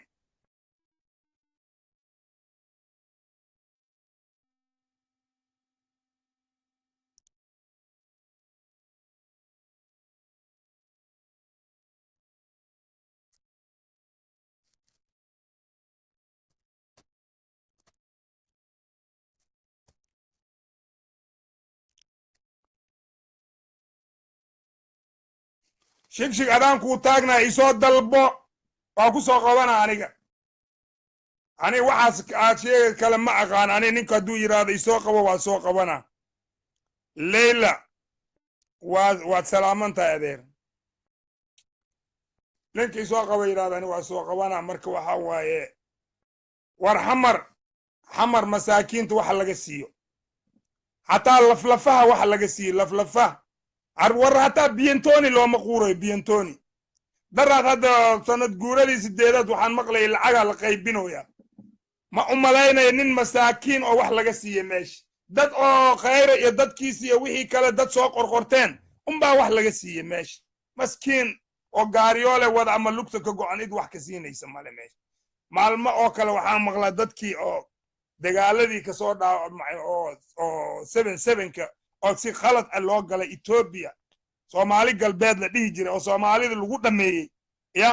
shig adaan kuu taagnaa isoo dalbo waa ku soo qabana aniga ani waxaas aad sheega kale ma aqaan ani ninka hadduu yidhaahdo isoo qabo waa soo qabana leyla waad salaaman tahay adeer ninka isoo qaba yidhahdo ani waa soo qabana marka waxa waaye war xamar masaakiinta waxa laga siiyo xataa laflafaha waxa laga siiyo laflafaha war hataa biyantoni looma quurayo biyantoni daraad hadda sanad guuradii 8aad waxaan maqlayay lacaga la qaybinoya ma u malaynaya nin masaakiin oo wax laga siiye meesha dad oo khayra iyo dadkiisa iyo wixii kale dad soo qorqorteen unbaa wax laga siiye meesha maskiin oo gaariyoole wada ama lugta ka go'an id wax ka siinaysa male meesha maalmo oo kale waxaan maqlaa dadkii oo dagaaladii ka soo dhaawacmay oo 77ka oo si khalad ah loo galay Ethiopia Soomaali galbeed la dhihi jiray oo Soomaalida lagu dhameeyay ya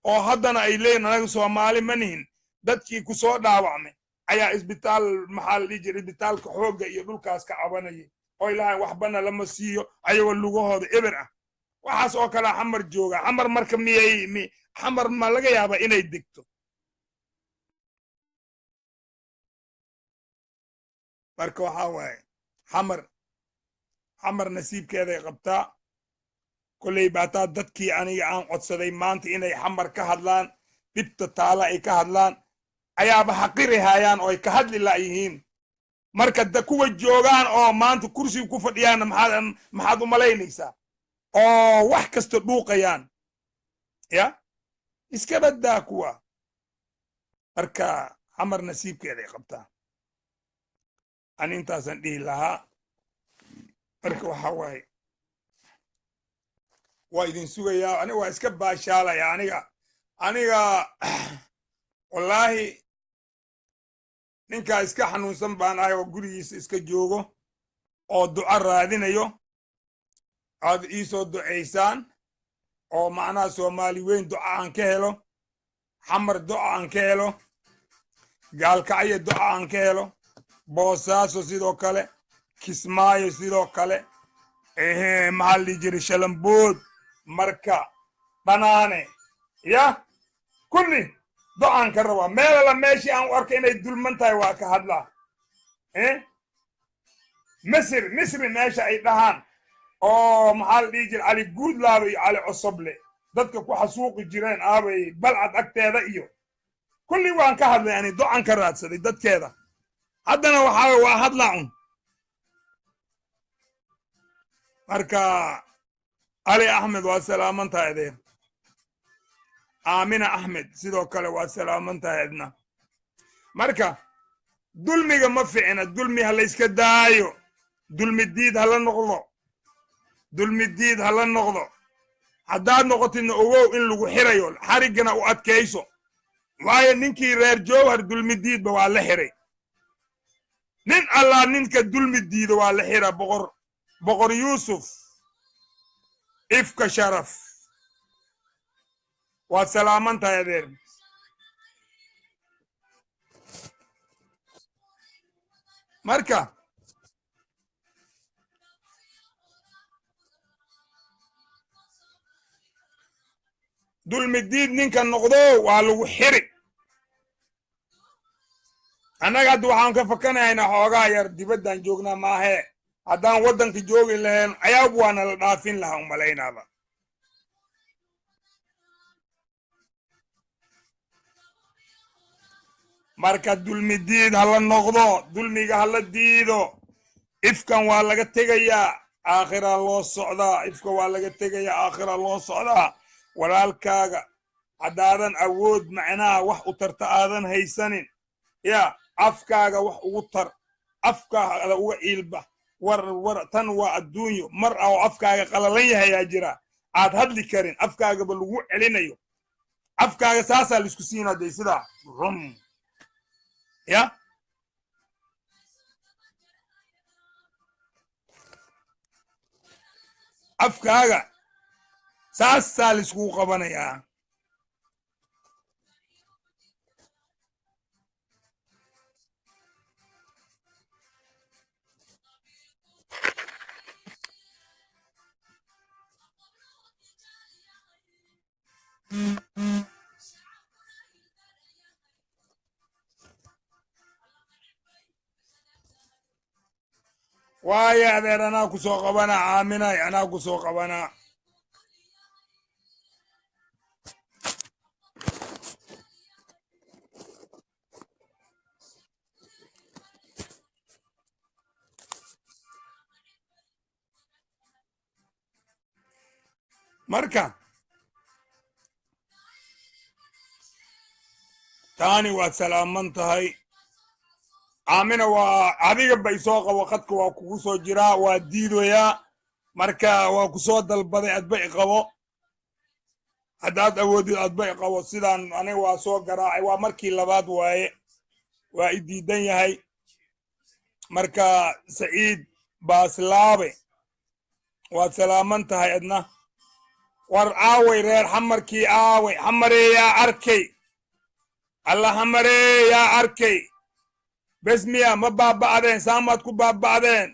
oo haddana ay leeyihiin anaga Soomaali ma nihin dadkii ku soo dhaawacmay ayaa isbitaal maxal dhihi jiray isbitaalka xoogga iyo dhulkaas ka cabanayay oo ilaahay waxbana lama siiyo ayagoo lugahooda eber ah waxaas oo kale xamar jooga xamar marka xamar ma laga yaabaa inay degto marka waxa waaye xamar nasiibkeeday qabtaa kolley baataa dadkii aniga aan codsaday maanta inay xamar ka hadlaan dibta taala ay ka hadlaan ayaaba xaqiri hayaan oo ay ka hadli laayihiin marka kuwa joogaan oo maanta kursiga ku fadhiyaan maxaad u malaynaysaa oo wax kasta dhuuqayaan ya iska baddaa kuwa marka xamar nasiibkeeday qabtaa ani intaasan dhihi lahaa marka waxa waaye waa idin sugayaa aniga waa iska baashaalaya aniga wallaahi ninkaa iska xanuunsan baan ahay oo gurigiisa iska joogo oo duco raadinayo aad iisoo ducaysaan oo macnaha Soomaali weyn duco aan ka helo xamar duco aan ka helo gaalkacyo duco aan ka helo boosaaso sidoo kale kismaayo sidoo kale maxaa la jiri shalambood marka banaane ya kulli ducaan ka rabaa meelala meeshii aan u arkay inay dulman tahay waa ka hadlaa misri meesha ay dhahaan oo maxaa la dhihi jira cali guudlaaba iyo cali cosoble dadka ku xasuuqi jireen aabay balcad agteeda iyo kulli waan ka hadlay ani docan ka raadsaday dadkeeda haddana waxaa waa hadlaa un marka ali axmed waa salaaman tahay adeer aamina axmed sidoo kale waa salaaman tahay adna marka dulmiga ma ficina dulmi ha la iska daayo dulmi diid hala noqdo dulmi diid hala noqdo haddaad noqotidna ogow in lagu xirayo xariggana u adkayso waayo ninkii reer jowhar dulmi diidba waa la xiray nin allah ninka dulmi diida waa la xira boqor yuusuf ifka sharaf waa salaaman tahay adeer marka dulmi diid ninka noqdo waa lagu xiri annaga hadda waxaan ka fakanaynaa xoogaa yar dibaddan joognaa maahe haddaan waddanka joogi lahayn ayaab waana la dhaafin lahaa umalaynaaba marka dulmi diid hala noqdo dulmiga hala diido ifkan waa laga tegayaa aakhira loo socdaa ifka waa laga tegayaa aakhira loo socdaa walaalkaaga haddaadan awood macnaha wax u tarta aadan haysanin ya afkaaga wax ugu tar afkaaga uga iilba war tan waa adduunyo mar oo afkaaga qalalan yahayaa jira aad hadli karin afkaagaba lagu celinayo afkaaga saasaa laisku siinaa day sidaa rum ya afkaaga saasaa laiskugu qabanayaa waayo adeer anaa ku soo qabanaa aaminay anaa ku soo qabanaa marka taani waad salaaman tahay aamina waa adiga bay soo qabo khadka waa kugu soo jiraa waa diidoyaa marka waa ku soo dalbaday adba i qabo haddaad awoodid adba i qabo sidaan aniga waa soo garaacay waa markii labaad waaye waa i diidan yahay marka saciid baaslaabe waad salaaman tahay adna war aaway reer xamarkii aaway xamareeyaa arkay alla xamareeyaa arkay bes miya ma baaba'deen saamaad ku baaba'deen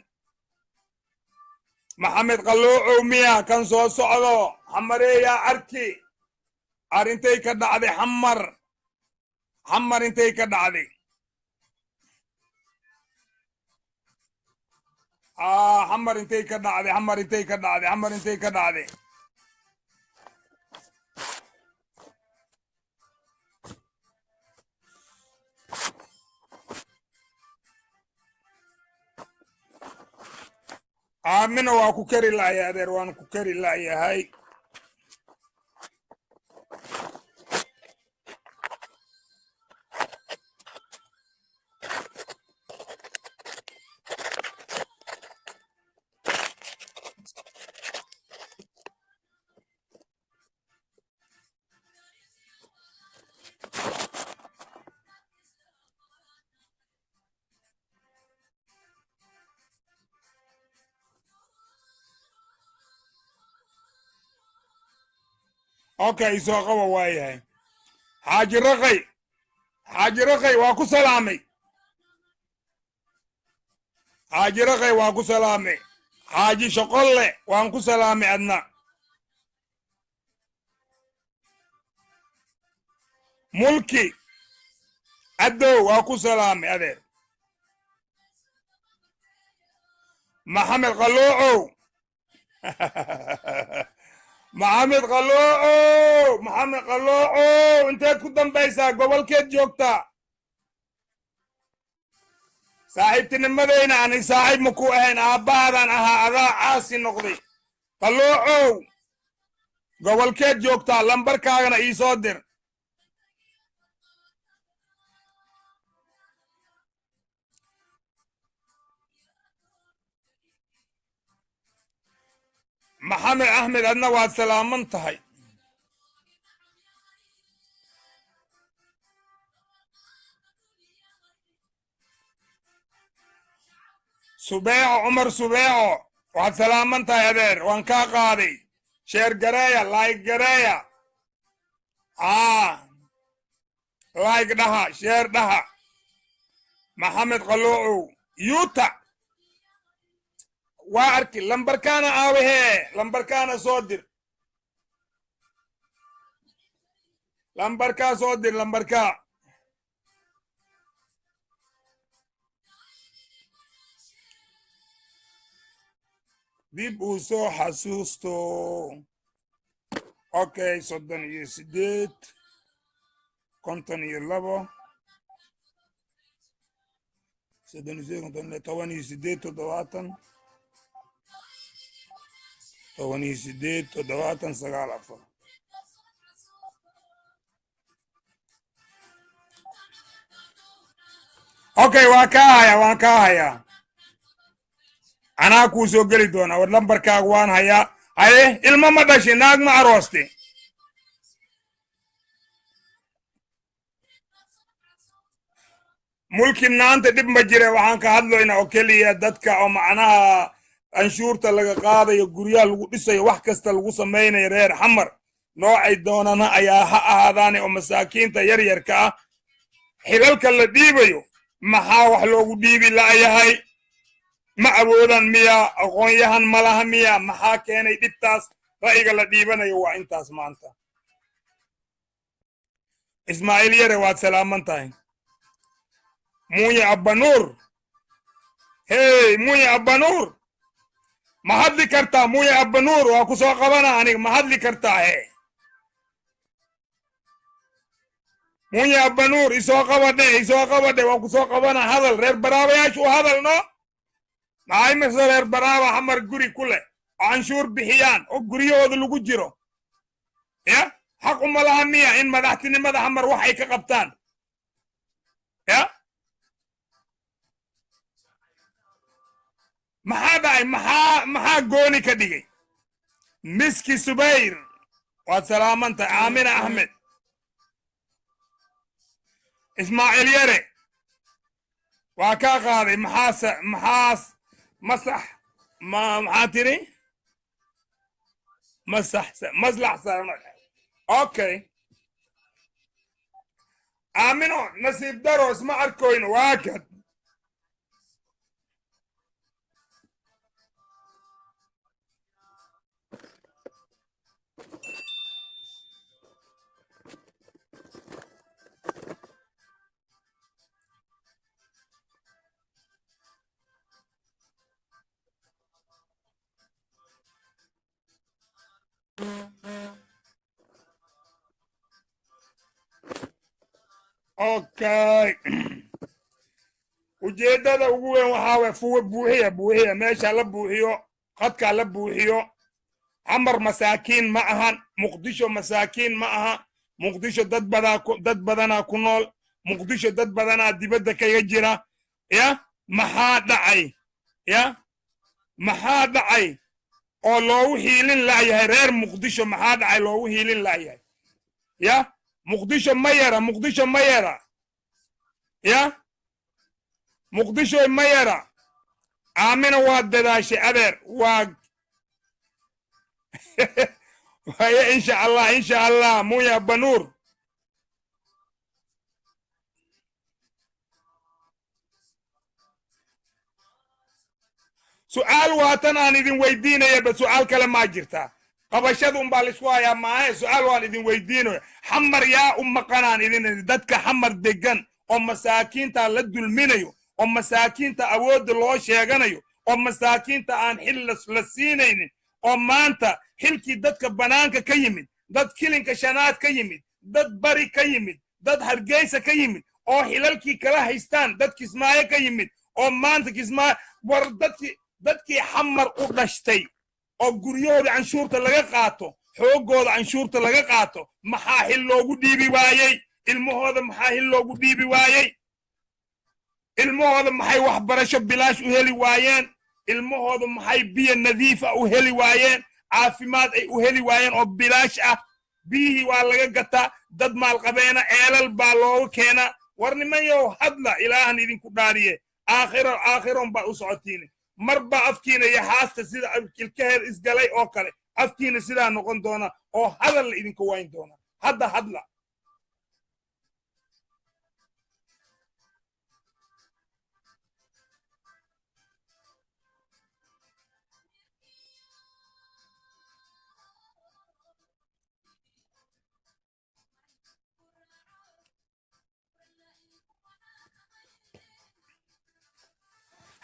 maxamed qaloocow miya kan soo socdo xamareeyaa arki arintay ka dhacday xamar intay ka dhacday xamar intay ka dhacday xamar intay ka dhacday xamar intay ka dhacday aamina waa ku kari la'yahay adeer waan ku kari la'yahay okay soo qaba waayahay xaaji raqay waa ku salaamay xaaji raqay waa ku salaamay xaaji shoqolle waan ku salaamay adna mulki addow waa ku salaamay adeer maxamed qaloocow maxamed qalooco maxamed qalooco inteed ku dambaysaa gobolkeed joogtaa saaxiibtinimadayna ani saaxiib ma ku ahayn aabbahaadan ahaa adaa caasi noqday qaloocow gobolkeed joogtaa lambarkaagana ii soo dir maxamed axmed adna waad salaaman tahay subeeco cumar subeeco waad salaaman tahay adeer waan kaa qaaday sheer gareeya laayg gareeya laayg dhaha sheer dhaha maxamed qaloocow yuuta waa arki lambarkaana aawahee lambarkaana soo dir lambarkaa soo dir lambarkaa dib uu soo xasuusto okay 38 52 18 7 9 okay waa kaa hayaa anaa kuu soo geli doonaa war lambarkaaga waan hayaa haye ilmo ma dhashay naag ma arooste mulki naanta dhib ma jire waxaan ka hadlaynaa oo keliya dadka oo macnaha anshuurta laga qaadayo guryaha lagu dhisayo wax kasta lagu samaynayo reer xamar noocay doonana ayaa ha ahaadaane oo masaakiinta yaryarka ah xilalka la dhiibayo maxaa wax loogu dhiibi la'yahay ma awoodan miya aqoon-yahan malaha miya maxaa keenay dhibtaas ra'yiga la dhiibanayo waa intaas maanta ismaaciil yare waad salaaman tahay muuye abbanuur hey muuye abbanuur ma hadli kartaa muuye abbanuur waa ku soo qabana aniga ma hadli kartaa he muuye abbanuur isoo qabadhe waa ku soo qabana hadal reer baraabayaashu hadal no maxay mase reer baraaba xamar guri ku leh oo canshuur bixiyaan oo guryahooda lagu jiro ya xaq uma laha miya in madaxtinimada xamar wax ay ka qabtaan ya maxaa dhacay maxaa gooni ka dhigay miski subayr waad salaamantahay aamina axmed ismaaciil yare waa kaa qaaday maxaas masax maxaa tiri maslax sarano okay aamino nasiib daro isma arkoyno waa kad okay ujeedada ugu weyn waxaa way fuwa buuxiya meesha la buuxiyo qadka la buuxiyo xamar masaakiin ma ahan muqdisho masaakiin ma aha muqdisho dad badanaa ku nool muqdisho dad badanaa dibadda kaga jira ya maxaa dhacay oo loogu hiilin la'yahay reer muqdisho maxaa dhacay loogu hiilin la'yahay ya muqdisho ma yara ya muqdisho ma yara aamina waa dadaashay adeer waa waye insha allah muuya banuur su'aal waatan aan idin weydiinaya ba su'aal kale ma jirtaa qabashada un baa laisku hayaa maahe su'aal waan idin weydiinayo xamar yaa u maqanaan idin dadka xamar degan oo masaakiinta la dulminayo oo masaakiinta awoodda loo sheeganayo oo masaakiinta aan xil la siinaynin oo maanta xilkii dadka banaanka ka yimid dad kilinka shanaad ka yimid dad bari ka yimid dad hargeysa ka yimid oo xilalkii kala haystaan dad kismaayo ka yimid oo maanta kismaayo war dadkii xamar u dhashtay oo guryahooda canshuurta laga qaato xoogooda canshuurta laga qaato maxaa xil loogu dhiibi waayey ilmahooda maxaa xil loogu dhiibi waayey ilmahooda maxay waxbarasho bilaash u heli waayeen ilmahooda maxay biyo nadiif ah u heli waayeen caafimaad ay u heli waayeen oo bilaash ah biyihii waa laga gataa dad maalqabeena ceelal baa looga keenaa war nimanyow hadla ilaahan idinku dhaariye aakhiron baa u socotiine marba afkiina iyo haasta sida kilkaheed isgalay oo kale afkiina sidaa noqon doona oo hadal la idinka wayn doona hadla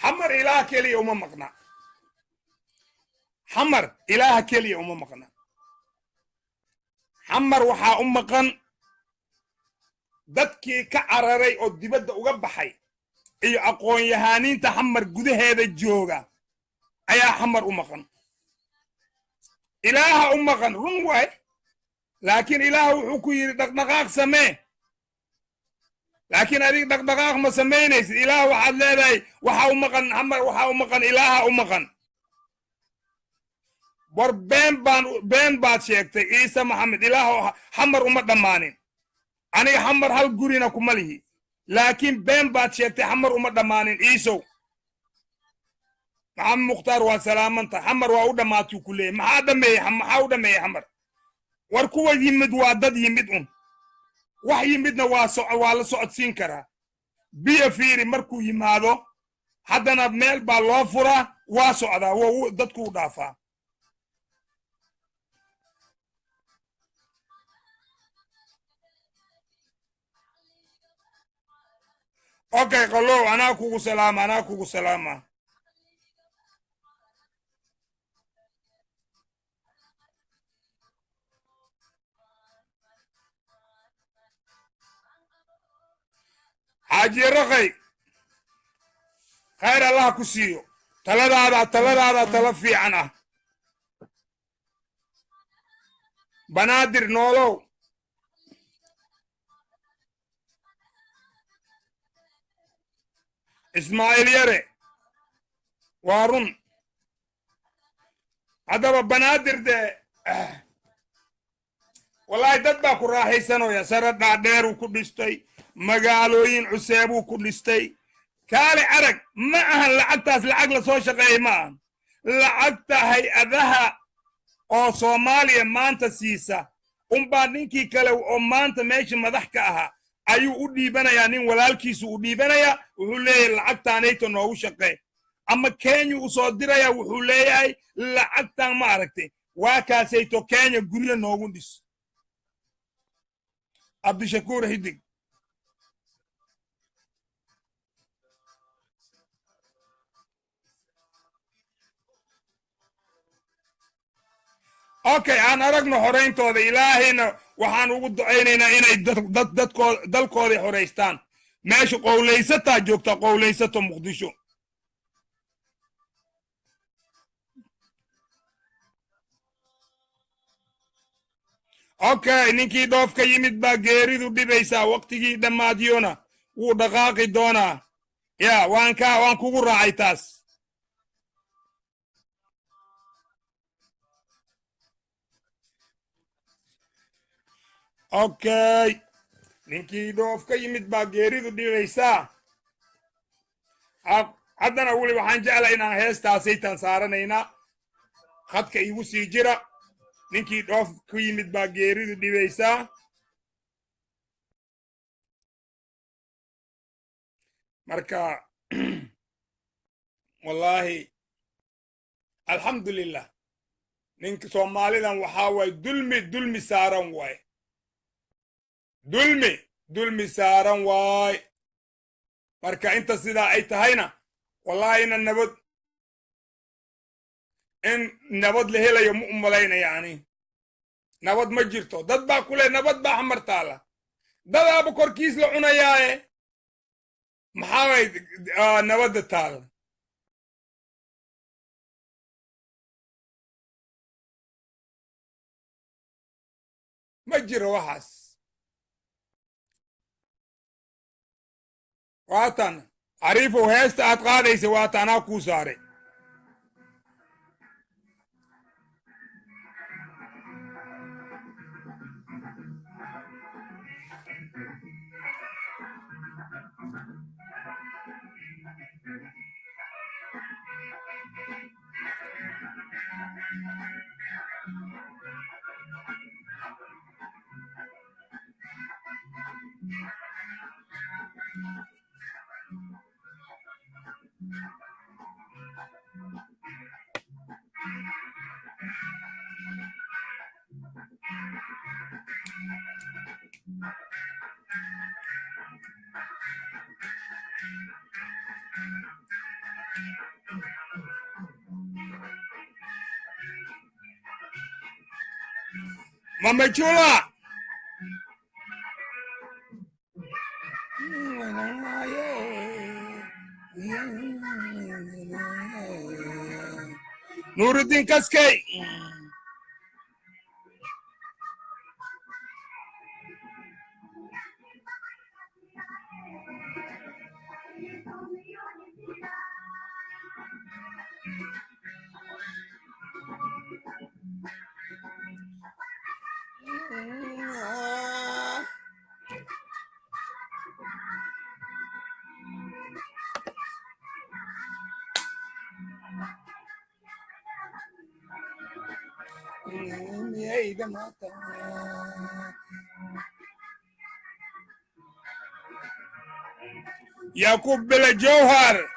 حمر إله كلي وما مقنع حمر إله كلي وما مقنع حمر وحا أمقن ددكي كعرري أو دبد وقبحي إي أقوان يهانين تحمر قده هذا الجوغا أيا حمر أمقن إله أمقن رنواي لكن إله وحكي دقدقاق سميه لكن هذيك دقدقاق ما سمينيس إله وحد ليلي وحا أمقن حمر وحا أمقن إله أمقن بر بين بات شيكتي عيسى محمد إله حمر أمد دمانين أنا حمر هل قرينا كماله لكن بين بات شيكتي حمر أمد دمانين عيسو محمد مختار وسلامنت حمر وأود ماتو كله ما هذا مي حمر وركوا يمد وعدد يمدون wax yimidna waa la socodsiin karaa biyo fiiri markuu yimaado haddana meel baa loo furaa waa socdaa dadku u dhaafaa okay qalow anaa kugu salaama حاجي رقي خير الله كسيو تلدادا تلفي عنه بنادر نولو اسماعيل يري وارون هذا بنادر ده والله دد ku raaxaysanayo saradda dheer uu ku dhistay magaalooyin cusub uu ku dhistay kaale arag ma aha lacagtaas lacag la soo shaqeeyay ma aha lacagta hay-adaha oo Soomaaliya maanta siisa baa ninkii kale oo maanta meesha madax ka ahaa ayuu u dhiibanayaa nin walaalkiisu u dhiibanaya wuxuu leeyahay lacagtaanayto noogu shaqeey ama Kenya u soo diraya wuxuu leeyahay lacagtan ma aragtay waa kaasayto Kenya guriga noogu dhis Abdishakuur Hidig okay aan aragno horeyntooda ilaahayna waxaan ugu ducaynaynaa inay dalkooda xoreystaan meesha qowlaysataa joogta qowlaysato Muqdisho okay ninkii dhoof ka yimid baa geeridu dhibaysaa waqtigii dhammaadiyona wuu dhaqaaqi doonaa ya waan kugu raacay taas okay ninkii dhoof ka yimid baa geeridu dhibaysaa haddana weli waxaan jeclaa inaan heestaasaytaan saaranaynaa khadka igu sii jira ninkii dhoof ku yimid baa geeridu dhibaysaa marka wallahi alxamdulillah ninka Soomaalidan waxaa waay dulmi saaran waay dulmi saaran waay marka inta sidaa ay tahayna wallahi ina إن نبض لهلا يوم ملاينا يعني نبض مجرتو ضد باكله نبض بحمر تالا ضد أبو كركيس لعنا ياه محاوي نبض تالا مجر وحس واتن عريفو هيست أتقاضي سواتنا كوساري Mama Chula. Nuruddin Kaskay. يعقوب بلا جوهر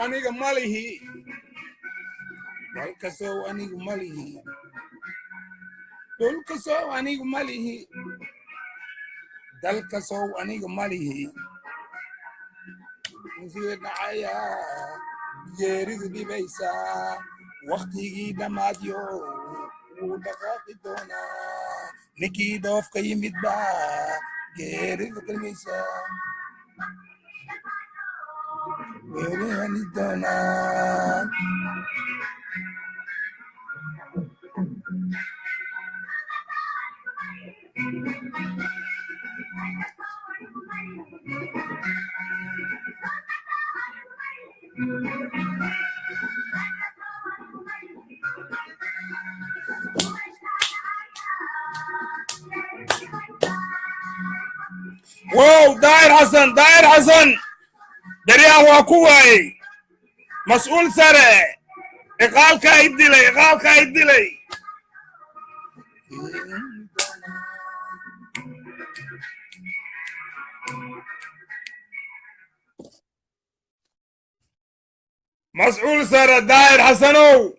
aniga malihi dalkasow anigu malihi dhulkasow anigu malihi dalkasow anigu malihi sida dhacaya geeridu dhibaysaa waqtigii dhammaadyo wuu dhaqaaqi doonaa ninkii dhoofka yimid baa geeridu qalmaysaa weerihani doonaa واو داير حسن دريا واكوي مسؤول سره اقال كايدلي مسؤول سره داير حسنو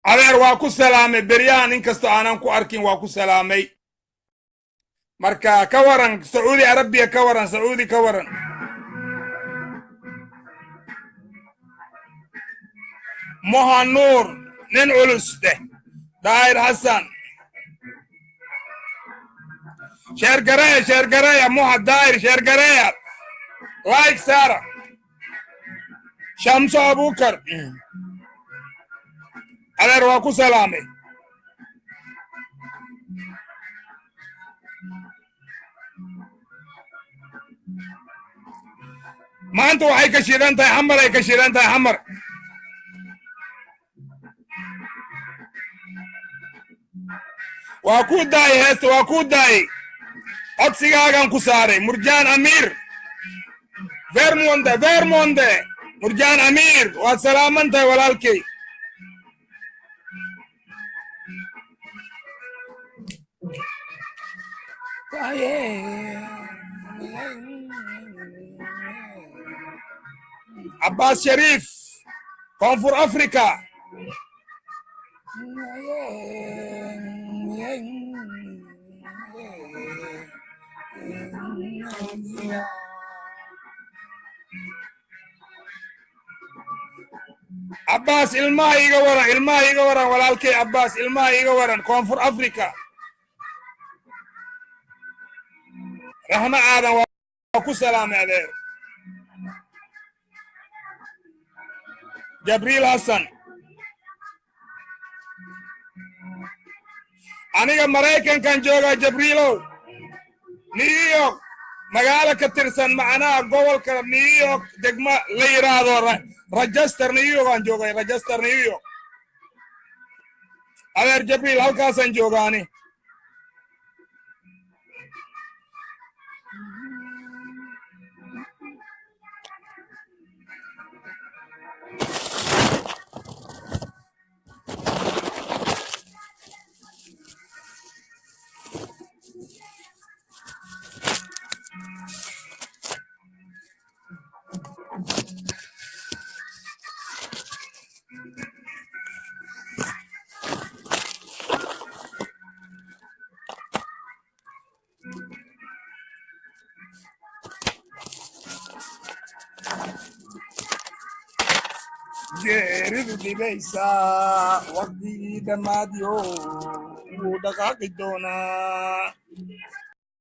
علير واكو سلامي بريان انكستو انان كو اركين واكو سلامي marka ka waran Saudi Arabia ka waran Saudi ka waran Mohanur nin ulus de Dair Hassan share garaya Moha Dair share garaya like Sara Shamsu Abukar aler wa ku salame ما أنتوا waxay ka shiidan tahay xamar ay ka shiidan tahay xamar waa ku daay heesta waa ku daay codsigaagan ku saaray murjaan amiir فيرمونde مرجان أمير وسلامنتي ولالكي عباس شريف كونفور أفريقيا عباس ilmaha iga waran walaalkay Abbas ilmaha iga waran koonfur Afrika rahma aadan waa ku salaamay adeer Jabriil Hassan aniga Mareykankan jooga Jabriilow New York magaalo ka tirsan macnaha gobolka New York degma la yiraahdo Rochester New York aan joogay Rochester New York adeer Jabriil halkaasaan joogaani geeridu dhibaysaa waqtigii dhammaadiyo wuu dhaqaaqi doonaa